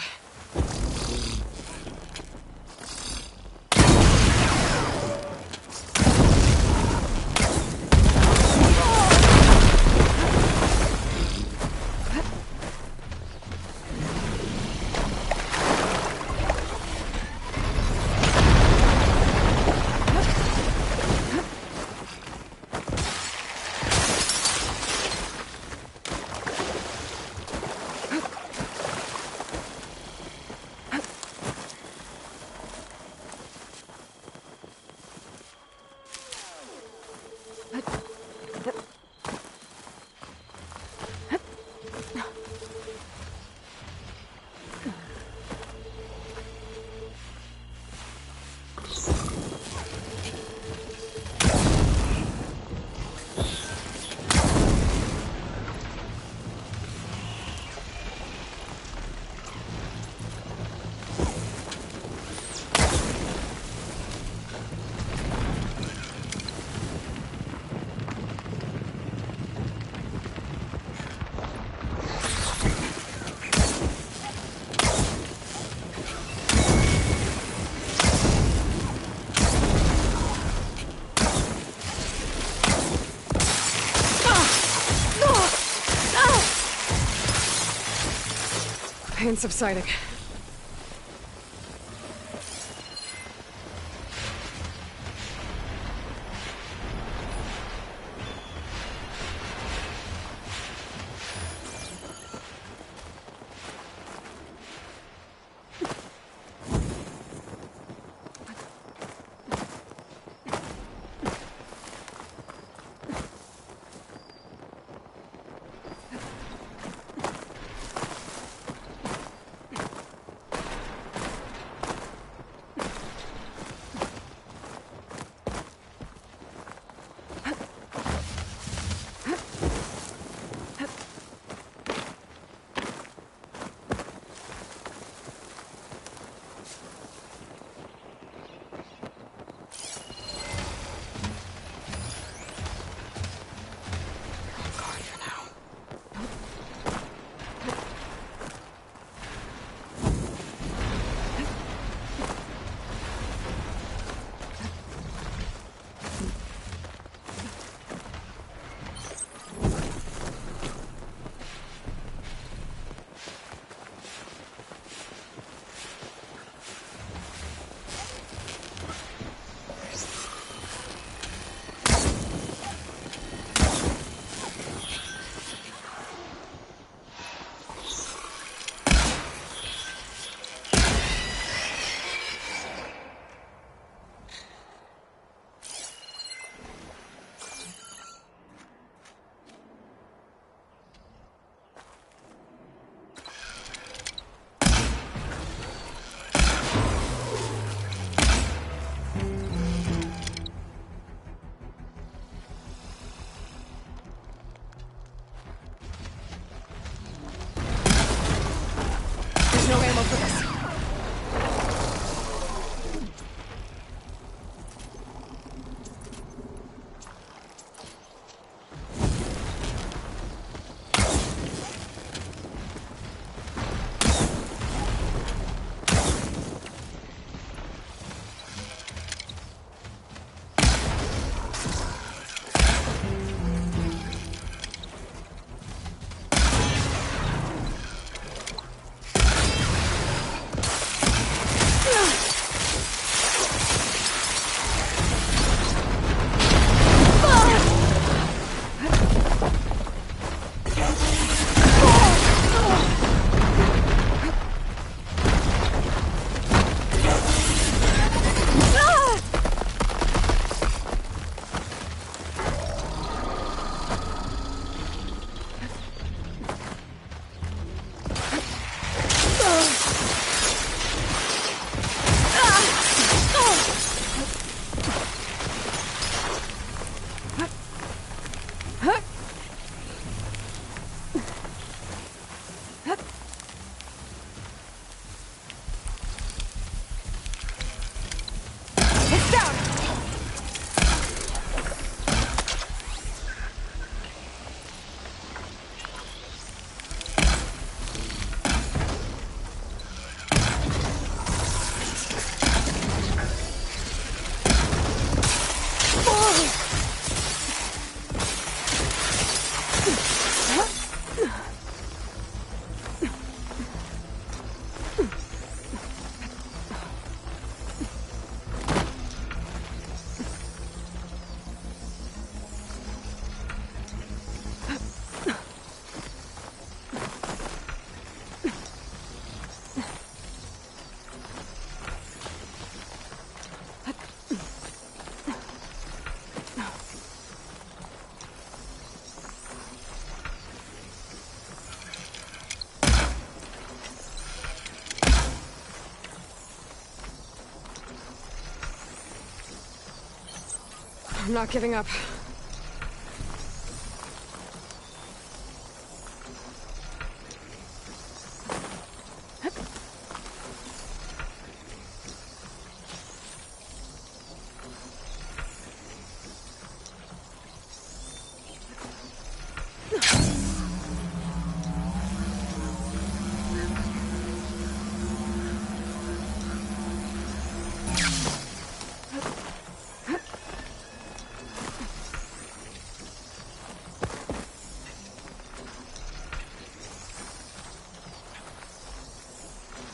Pain subsiding. I'm not giving up.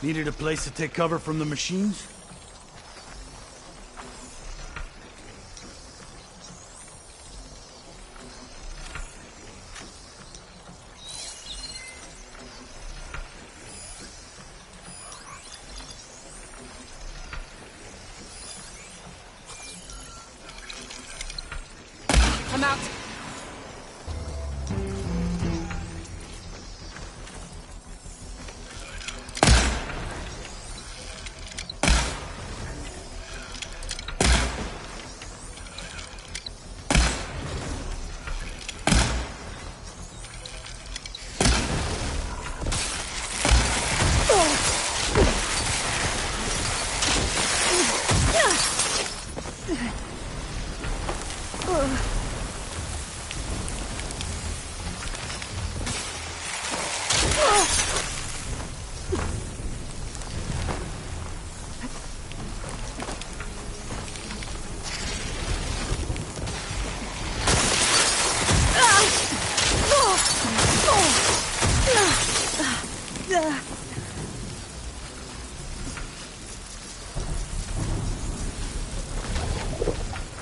Needed a place to take cover from the machines? I'm out.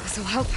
This'll help.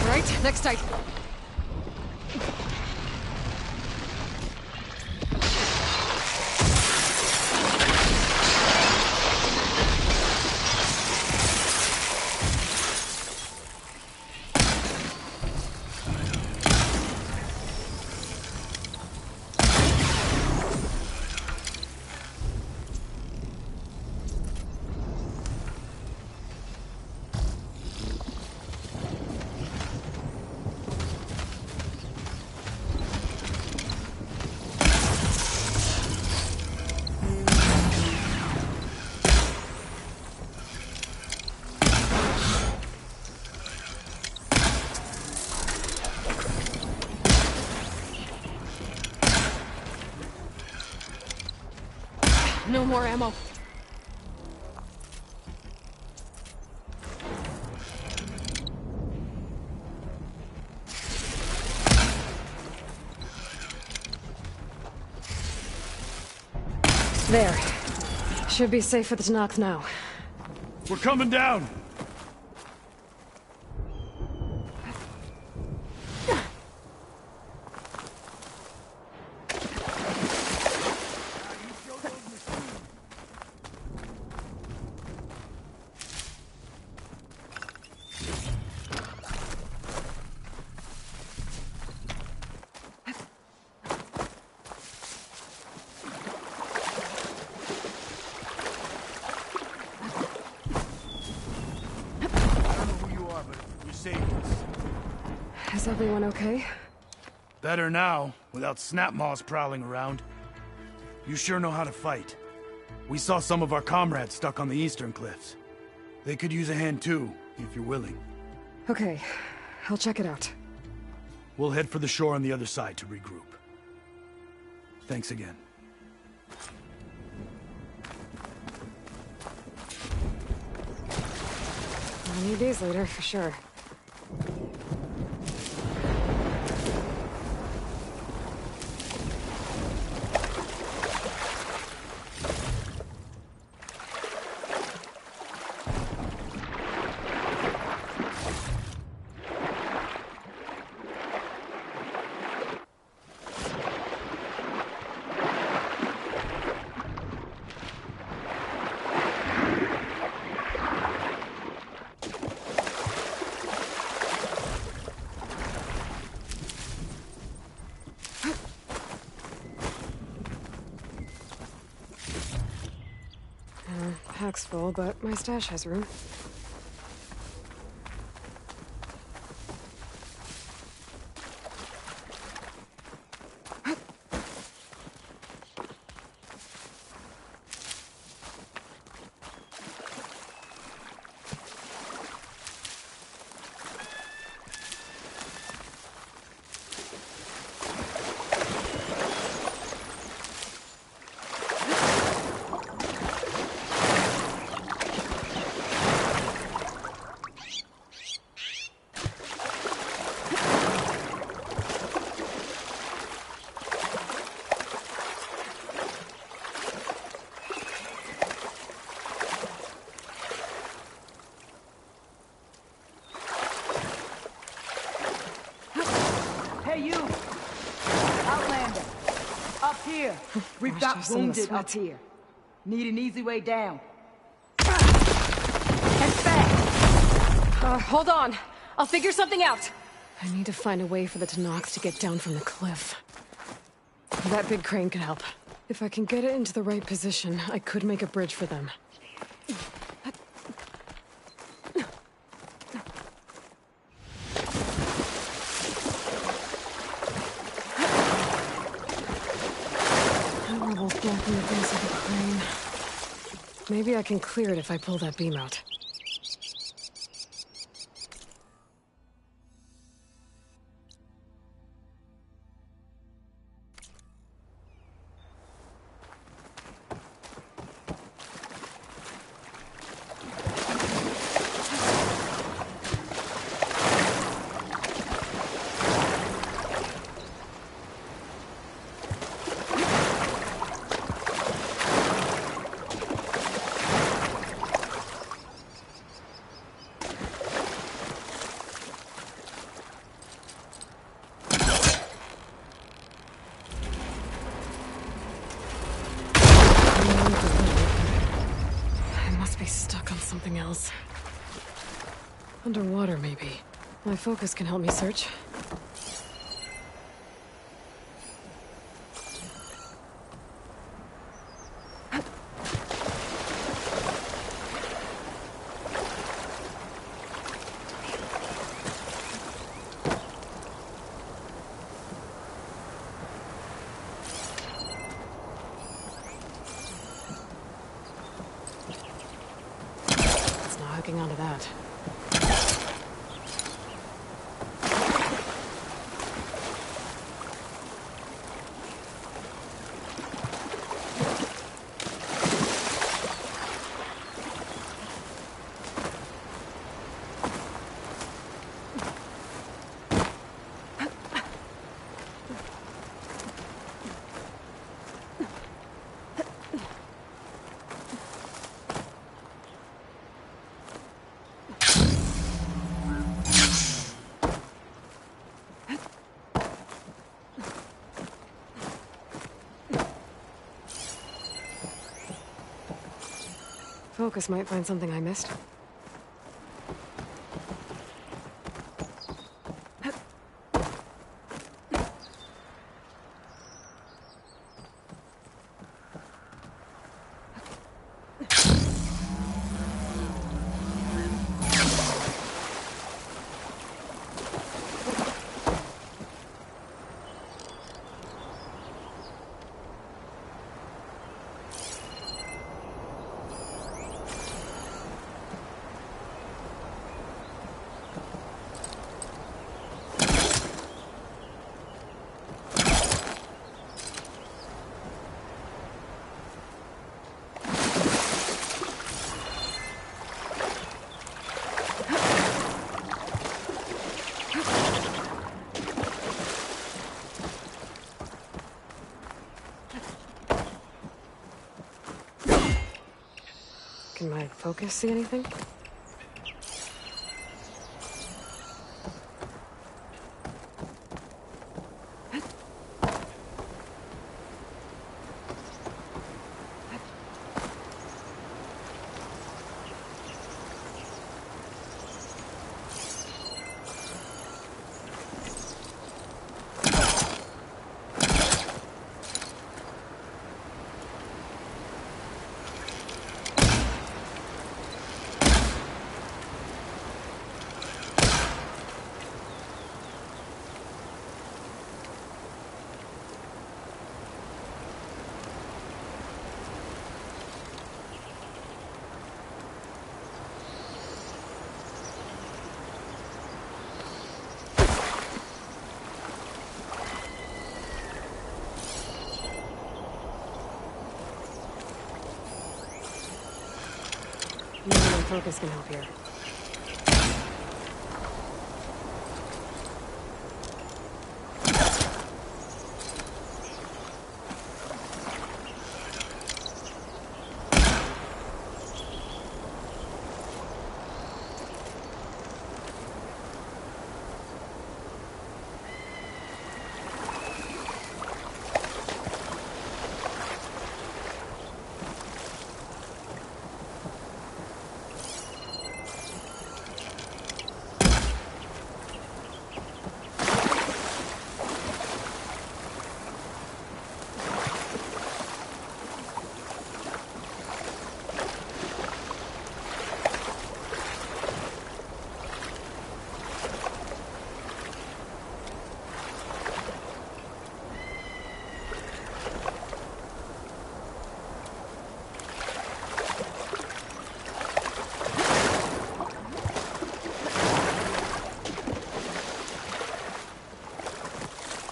Right, next time. No more ammo. There. Should be safe for the Tanakh now. We're coming down! Is everyone okay? Better now, without snap maws prowling around. You sure know how to fight. We saw some of our comrades stuck on the eastern cliffs. They could use a hand too, if you're willing. Okay, I'll check it out. We'll head for the shore on the other side to regroup. Thanks again. I'll need these later, for sure. Pack's full, but my stash has room. Hey, you! Outlander! Up here! We've got wounded up here. Need an easy way down. And fast! Hold on. I'll figure something out. I need to find a way for the Tanox to get down from the cliff. That big crane could help. If I can get it into the right position, I could make a bridge for them. Blocking the base of the crane. Maybe I can clear it if I pull that beam out. Something else. Underwater, maybe. My focus can help me search. Onto that. Focus might find something I missed. Can my focus see anything? Maybe my focus can help here.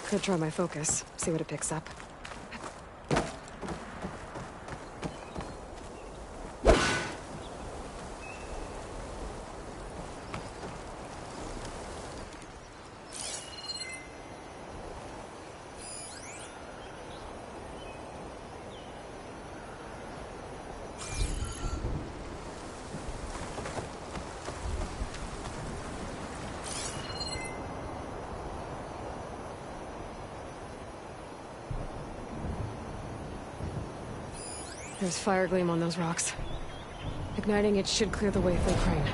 Could try my focus, see what it picks up. There's fire gleam on those rocks. Igniting it should clear the way for the crane.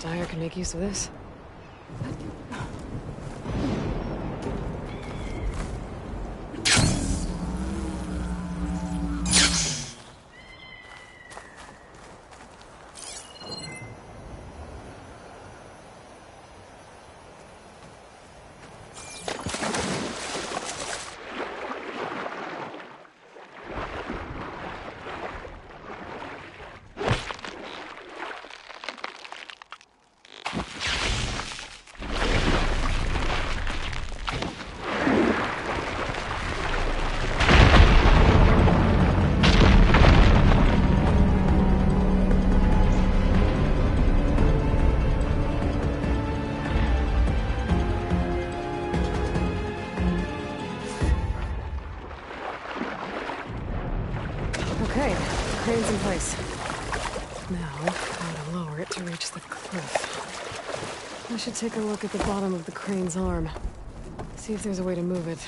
Dyer can make use of this. Okay, crane's in place. Now, gotta lower it to reach the cliff. I should take a look at the bottom of the crane's arm. See if there's a way to move it.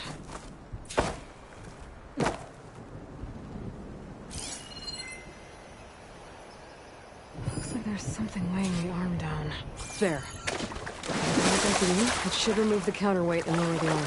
Looks like there's something weighing the arm down. There. It should remove the counterweight and lower the arm.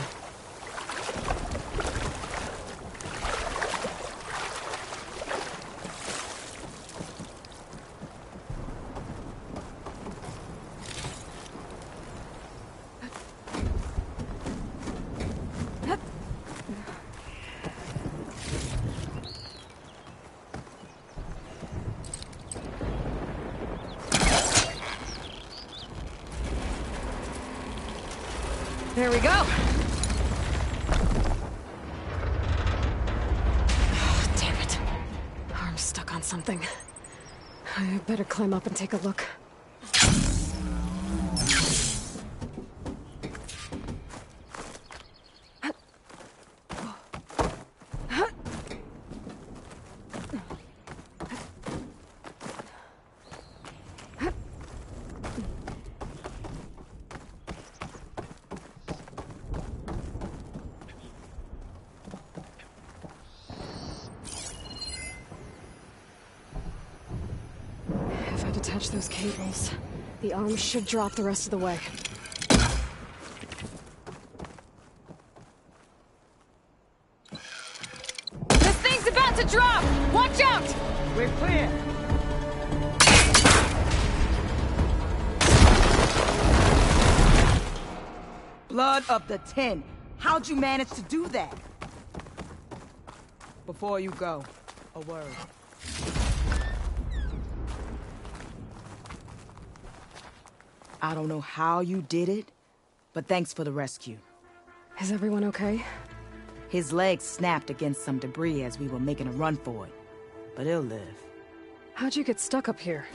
There we go! Oh, damn it. Arm's stuck on something. I better climb up and take a look. attach those cables. The arms should drop the rest of the way. This thing's about to drop! Watch out! We're clear. Blood up the 10. How'd you manage to do that? Before you go, a word. I don't know how you did it, but thanks for the rescue. Is everyone okay? His legs snapped against some debris as we were making a run for it, but he'll live. How'd you get stuck up here?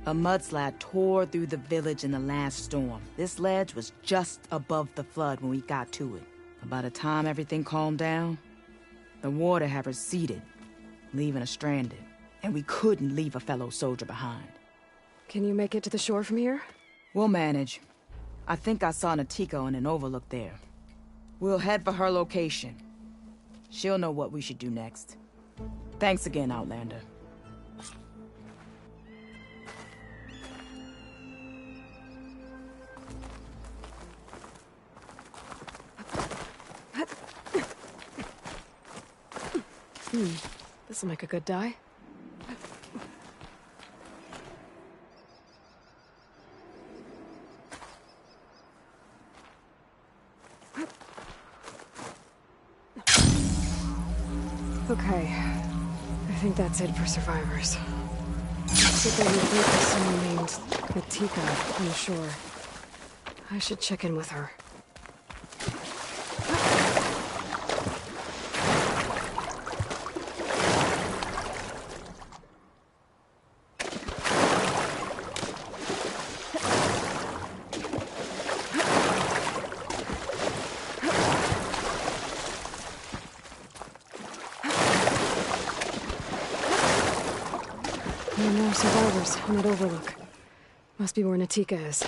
A mudslide tore through the village in the last storm. This ledge was just above the flood when we got to it. But by the time everything calmed down, the water had receded, leaving us stranded. And we couldn't leave a fellow soldier behind. Can you make it to the shore from here? We'll manage. I think I saw Natika on an overlook there. We'll head for her location. She'll know what we should do next. Thanks again, Outlander. This'll make a good die. Okay. I think that's it for survivors. Looks like they regrouped with someone named Natika on the shore. I should check in with her. No more survivors on that overlook. Must be where Natika is.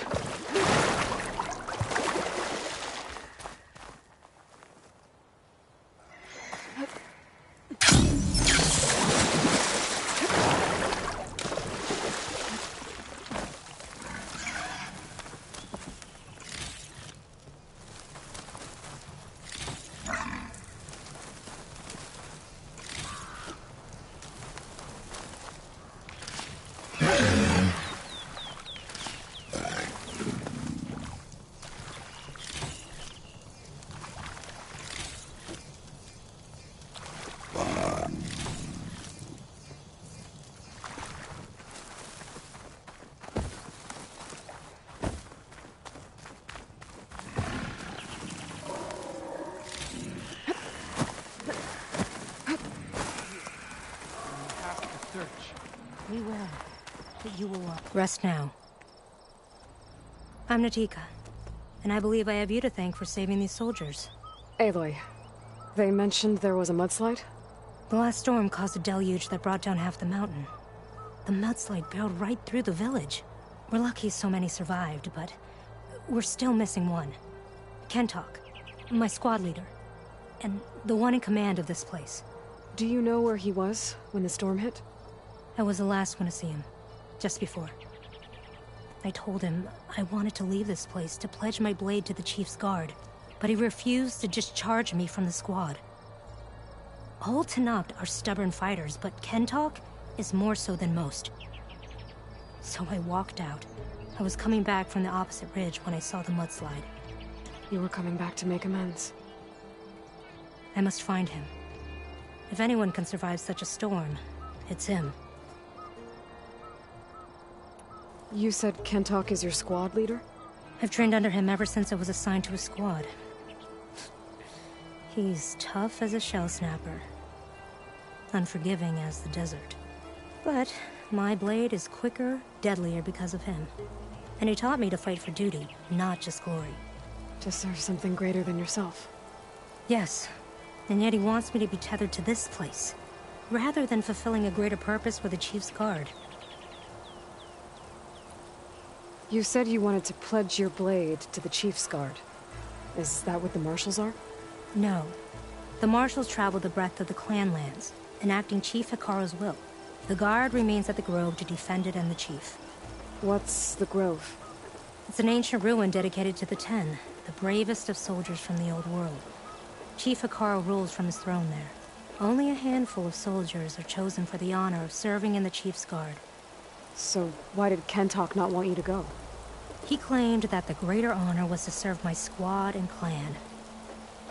We will. But you will rest now. I'm Natika, and I believe I have you to thank for saving these soldiers. Aloy, they mentioned there was a mudslide? The last storm caused a deluge that brought down half the mountain. The mudslide barreled right through the village. We're lucky so many survived, but we're still missing one. Kentok, my squad leader, and the one in command of this place. Do you know where he was when the storm hit? I was the last one to see him, just before. I told him I wanted to leave this place to pledge my blade to the Chief's guard, but he refused to just charge me from the squad. All Tanabt are stubborn fighters, but Kentok is more so than most. So I walked out. I was coming back from the opposite ridge when I saw the mudslide. You were coming back to make amends. I must find him. If anyone can survive such a storm, it's him. You said Kentok is your squad leader? I've trained under him ever since I was assigned to a squad. He's tough as a shell snapper. Unforgiving as the desert. But my blade is quicker, deadlier because of him. And he taught me to fight for duty, not just glory. To serve something greater than yourself. Yes, and yet he wants me to be tethered to this place, rather than fulfilling a greater purpose for the Chief's guard. You said you wanted to pledge your blade to the Chief's guard. Is that what the Marshals are? No. The Marshals travel the breadth of the clan lands, enacting Chief Hikaru's will. The guard remains at the grove to defend it and the Chief. What's the Grove? It's an ancient ruin dedicated to the Ten, the bravest of soldiers from the old world. Chief Hikaru rules from his throne there. Only a handful of soldiers are chosen for the honor of serving in the chief's guard. So why did Kentok not want you to go? He claimed that the greater honor was to serve my squad and clan.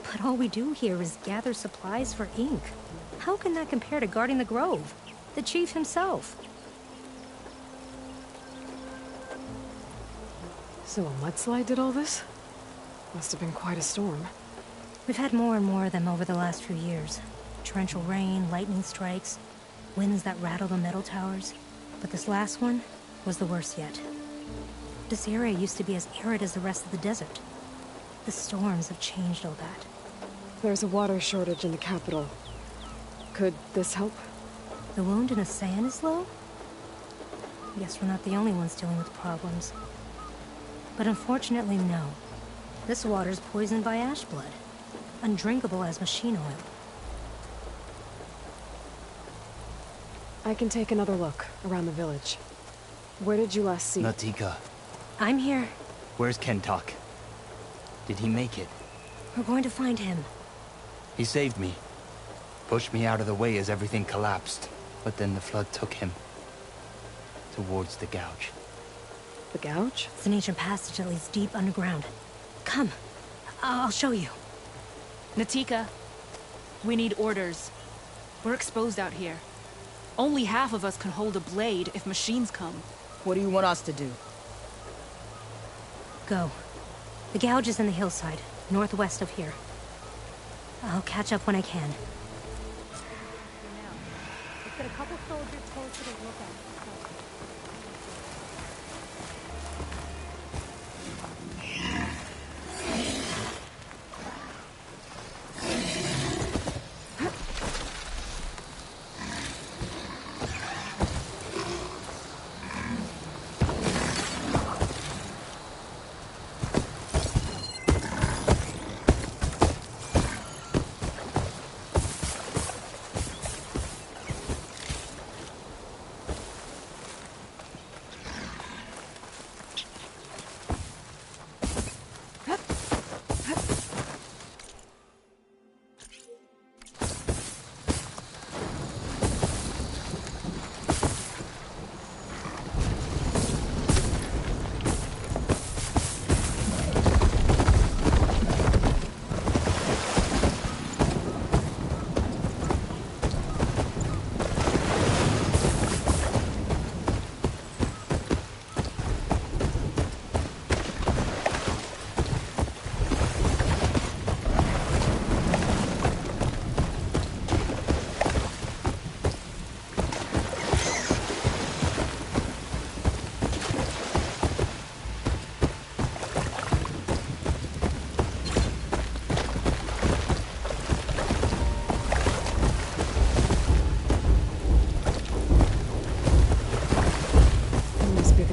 But all we do here is gather supplies for ink. How can that compare to guarding the Grove? The chief himself. So a mudslide did all this? Must have been quite a storm. We've had more and more of them over the last few years. Torrential rain, lightning strikes, winds that rattle the metal towers. But this last one was the worst yet. This area used to be as arid as the rest of the desert. The storms have changed all that. There's a water shortage in the capital. Could this help? The wound in Asayan is low? Guess we're not the only ones dealing with problems. But unfortunately, no. This water's poisoned by ash blood. Undrinkable as machine oil. I can take another look around the village. Where did you last see? Natika, I'm here. where's Kentok? Did he make it? We're going to find him. He saved me. Pushed me out of the way as everything collapsed. But then the flood took him. Towards the gouge. The gouge? It's an ancient passage that leads deep underground. Come. I'll show you. Natika, we need orders. We're exposed out here. Only half of us can hold a blade if machines come. What do you want us to do? Go. The gouge is in the hillside, northwest of here. I'll catch up when I can. Let's get a couple soldiers closer to look at.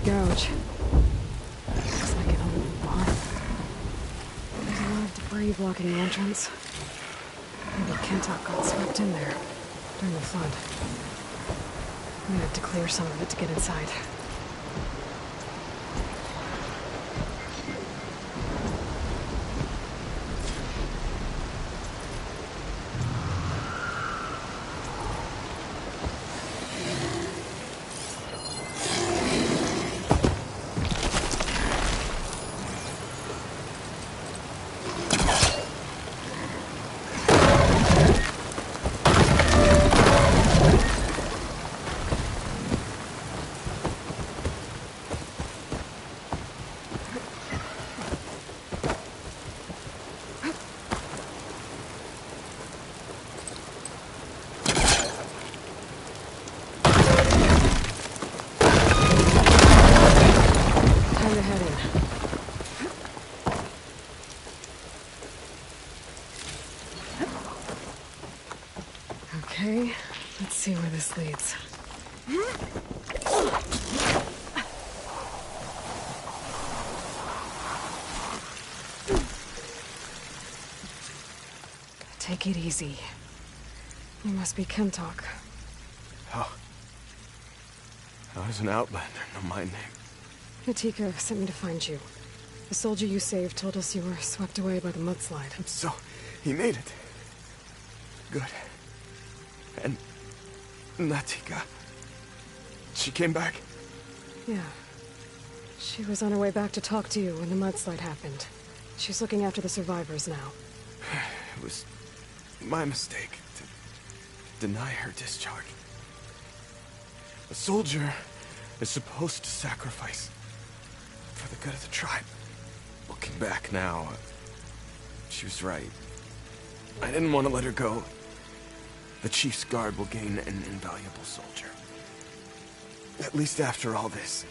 Gouge. Looks like an old barn. There's a lot of debris blocking the entrance. Maybe Kentok got swept in there during the flood. I'm gonna have to clear some of it to get inside. Okay, let's see where this leads. Take it easy. You must be Kentok. How does an outlander know my name? Natika sent me to find you. The soldier you saved told us you were swept away by the mudslide. So, he made it. Good. And Natika, she came back? Yeah. She was on her way back to talk to you when the mudslide happened. She's looking after the survivors now. It was my mistake to deny her discharge. A soldier is supposed to sacrifice for the good of the tribe. Looking back now, she was right. I didn't want to let her go. The Chief's Guard will gain an invaluable soldier. At least after all this,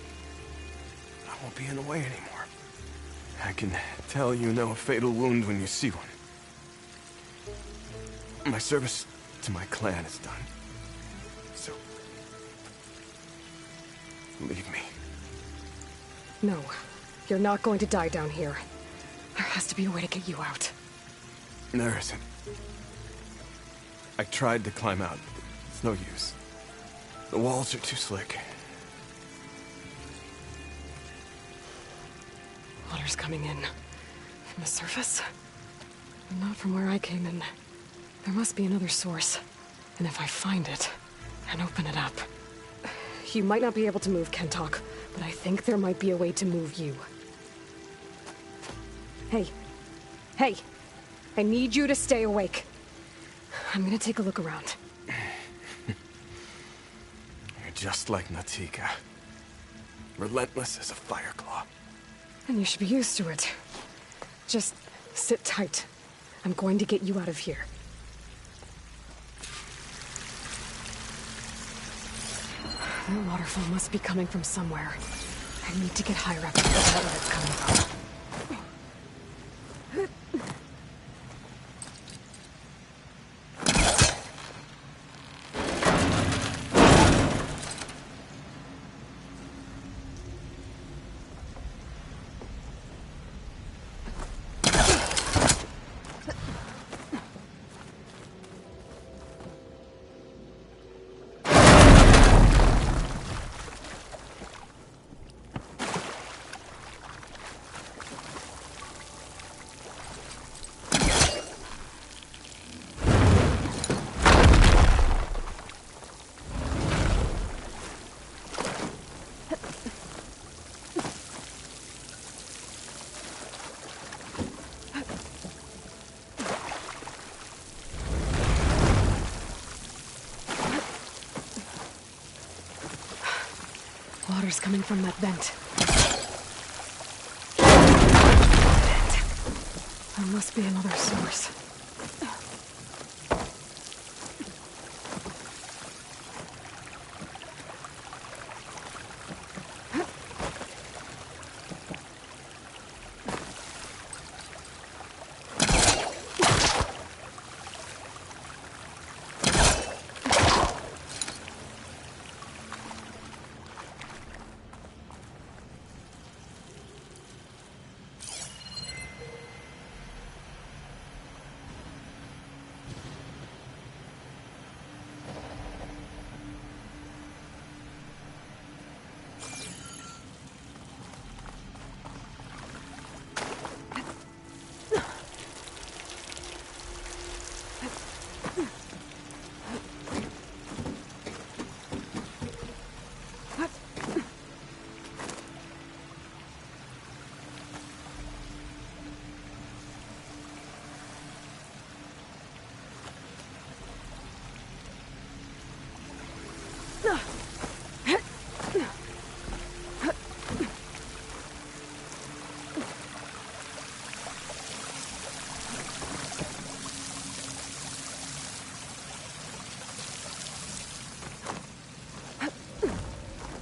I won't be in the way anymore. I can tell you know a fatal wound when you see one. My service to my clan is done. So, leave me. No, you're not going to die down here. There has to be a way to get you out. There isn't. I tried to climb out, but it's no use. The walls are too slick. Water's coming in. From the surface? But not from where I came in. There must be another source. And if I find it, and open it up... You might not be able to move Kentok, but I think there might be a way to move you. Hey. Hey! I need you to stay awake. I'm gonna take a look around. You're just like Natika. Relentless as a fireclaw. And you should be used to it. Just sit tight. I'm going to get you out of here. That waterfall must be coming from somewhere. I need to get higher up and figure out where it's coming from. Water's coming from that vent. There must be another source.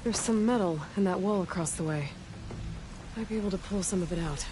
There's some metal in that wall across the way. Might be able to pull some of it out.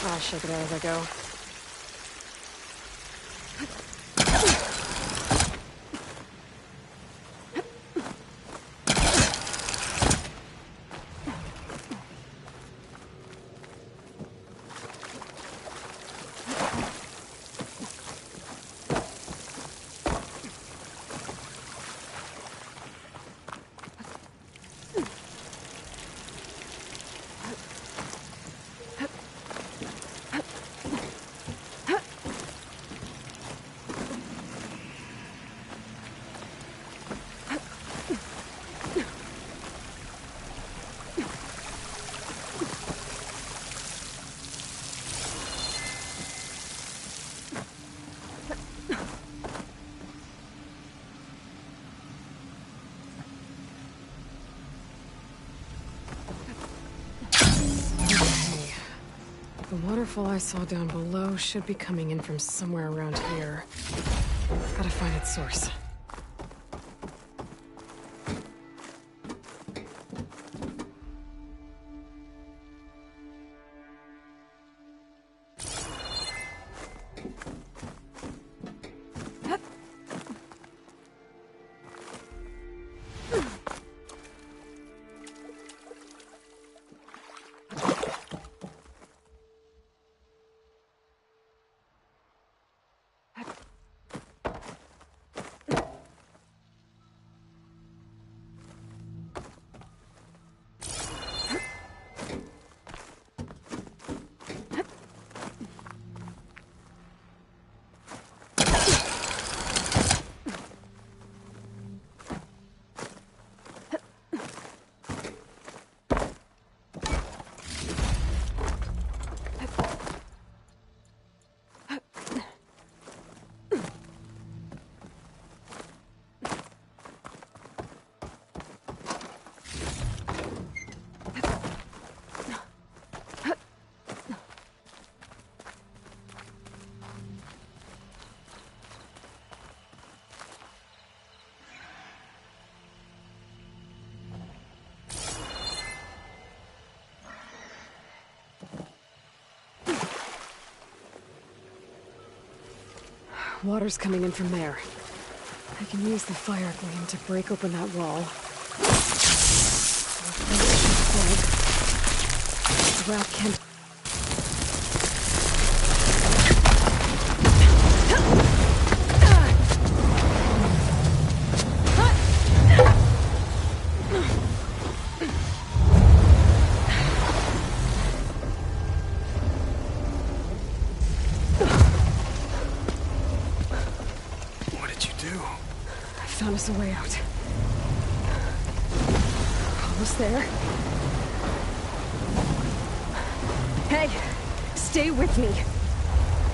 I'll shake it out as I go. The waterfall I saw down below should be coming in from somewhere around here. Gotta find its source. Water's coming in from there. I can use the fire gleam to break open that wall. The rat can't... Found us a way out. Almost there. Hey! Stay with me!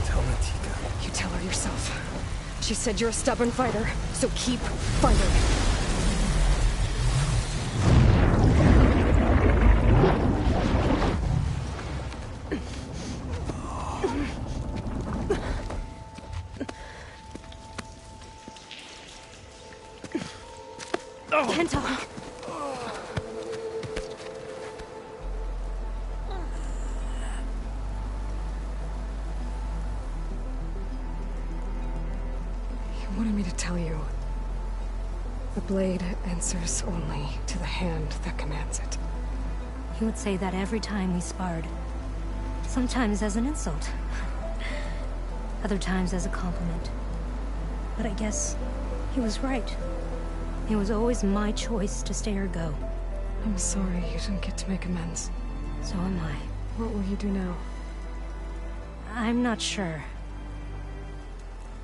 Tell Natika. You tell her yourself. She said you're a stubborn fighter, so keep fighting. Can't talk. You wanted me to tell you. The blade answers only to the hand that commands it. He would say that every time we sparred. Sometimes as an insult. Other times as a compliment. But I guess he was right. It was always my choice to stay or go. I'm sorry you didn't get to make amends. So am I. What will you do now? I'm not sure.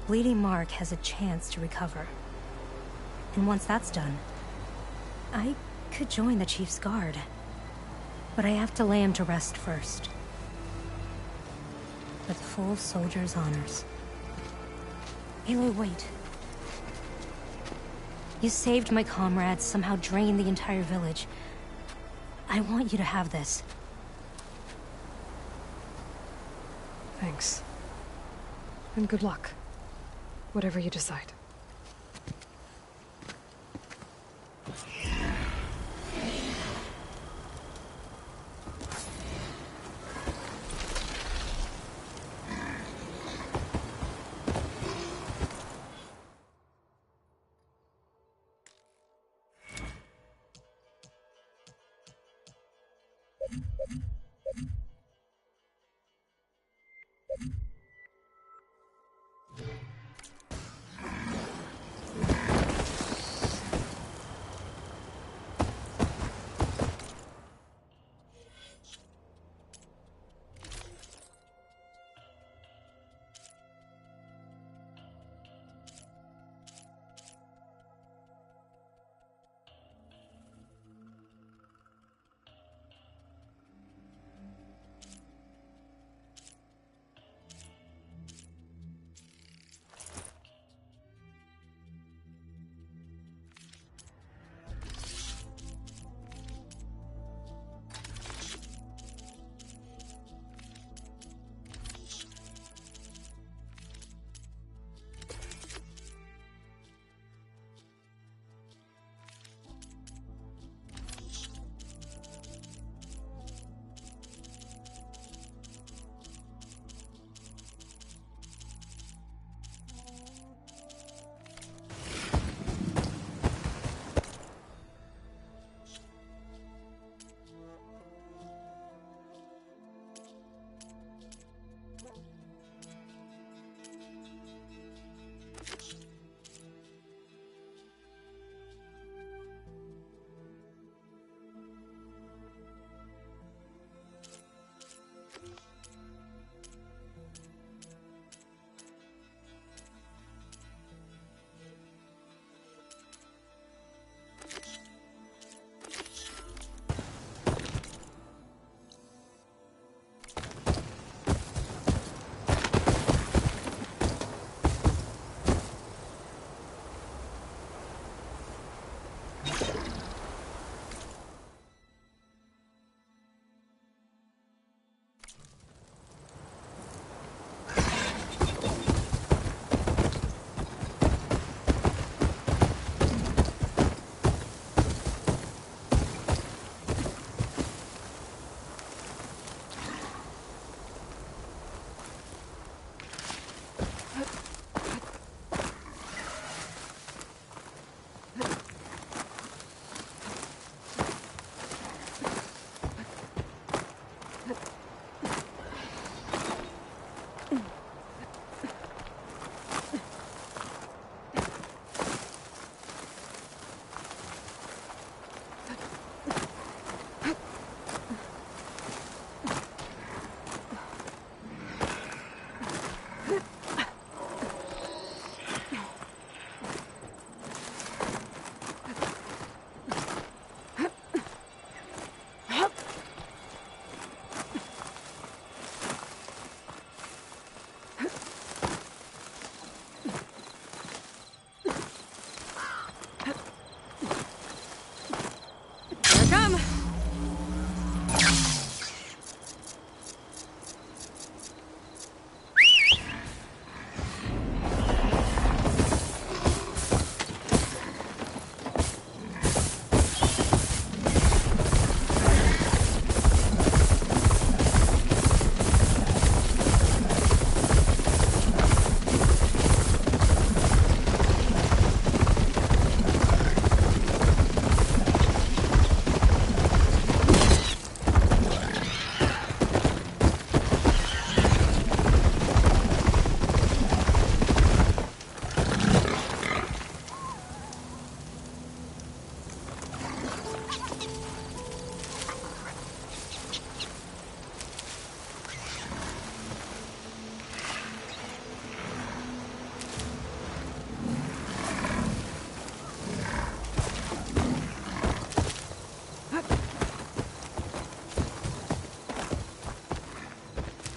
Bleeding Mark has a chance to recover. And once that's done, I could join the Chief's Guard. But I have to lay him to rest first. With full soldier's honors. Aloy, wait. You saved my comrades, somehow drained the entire village. I want you to have this. Thanks. And good luck. Whatever you decide.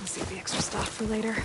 save the extra stock for later.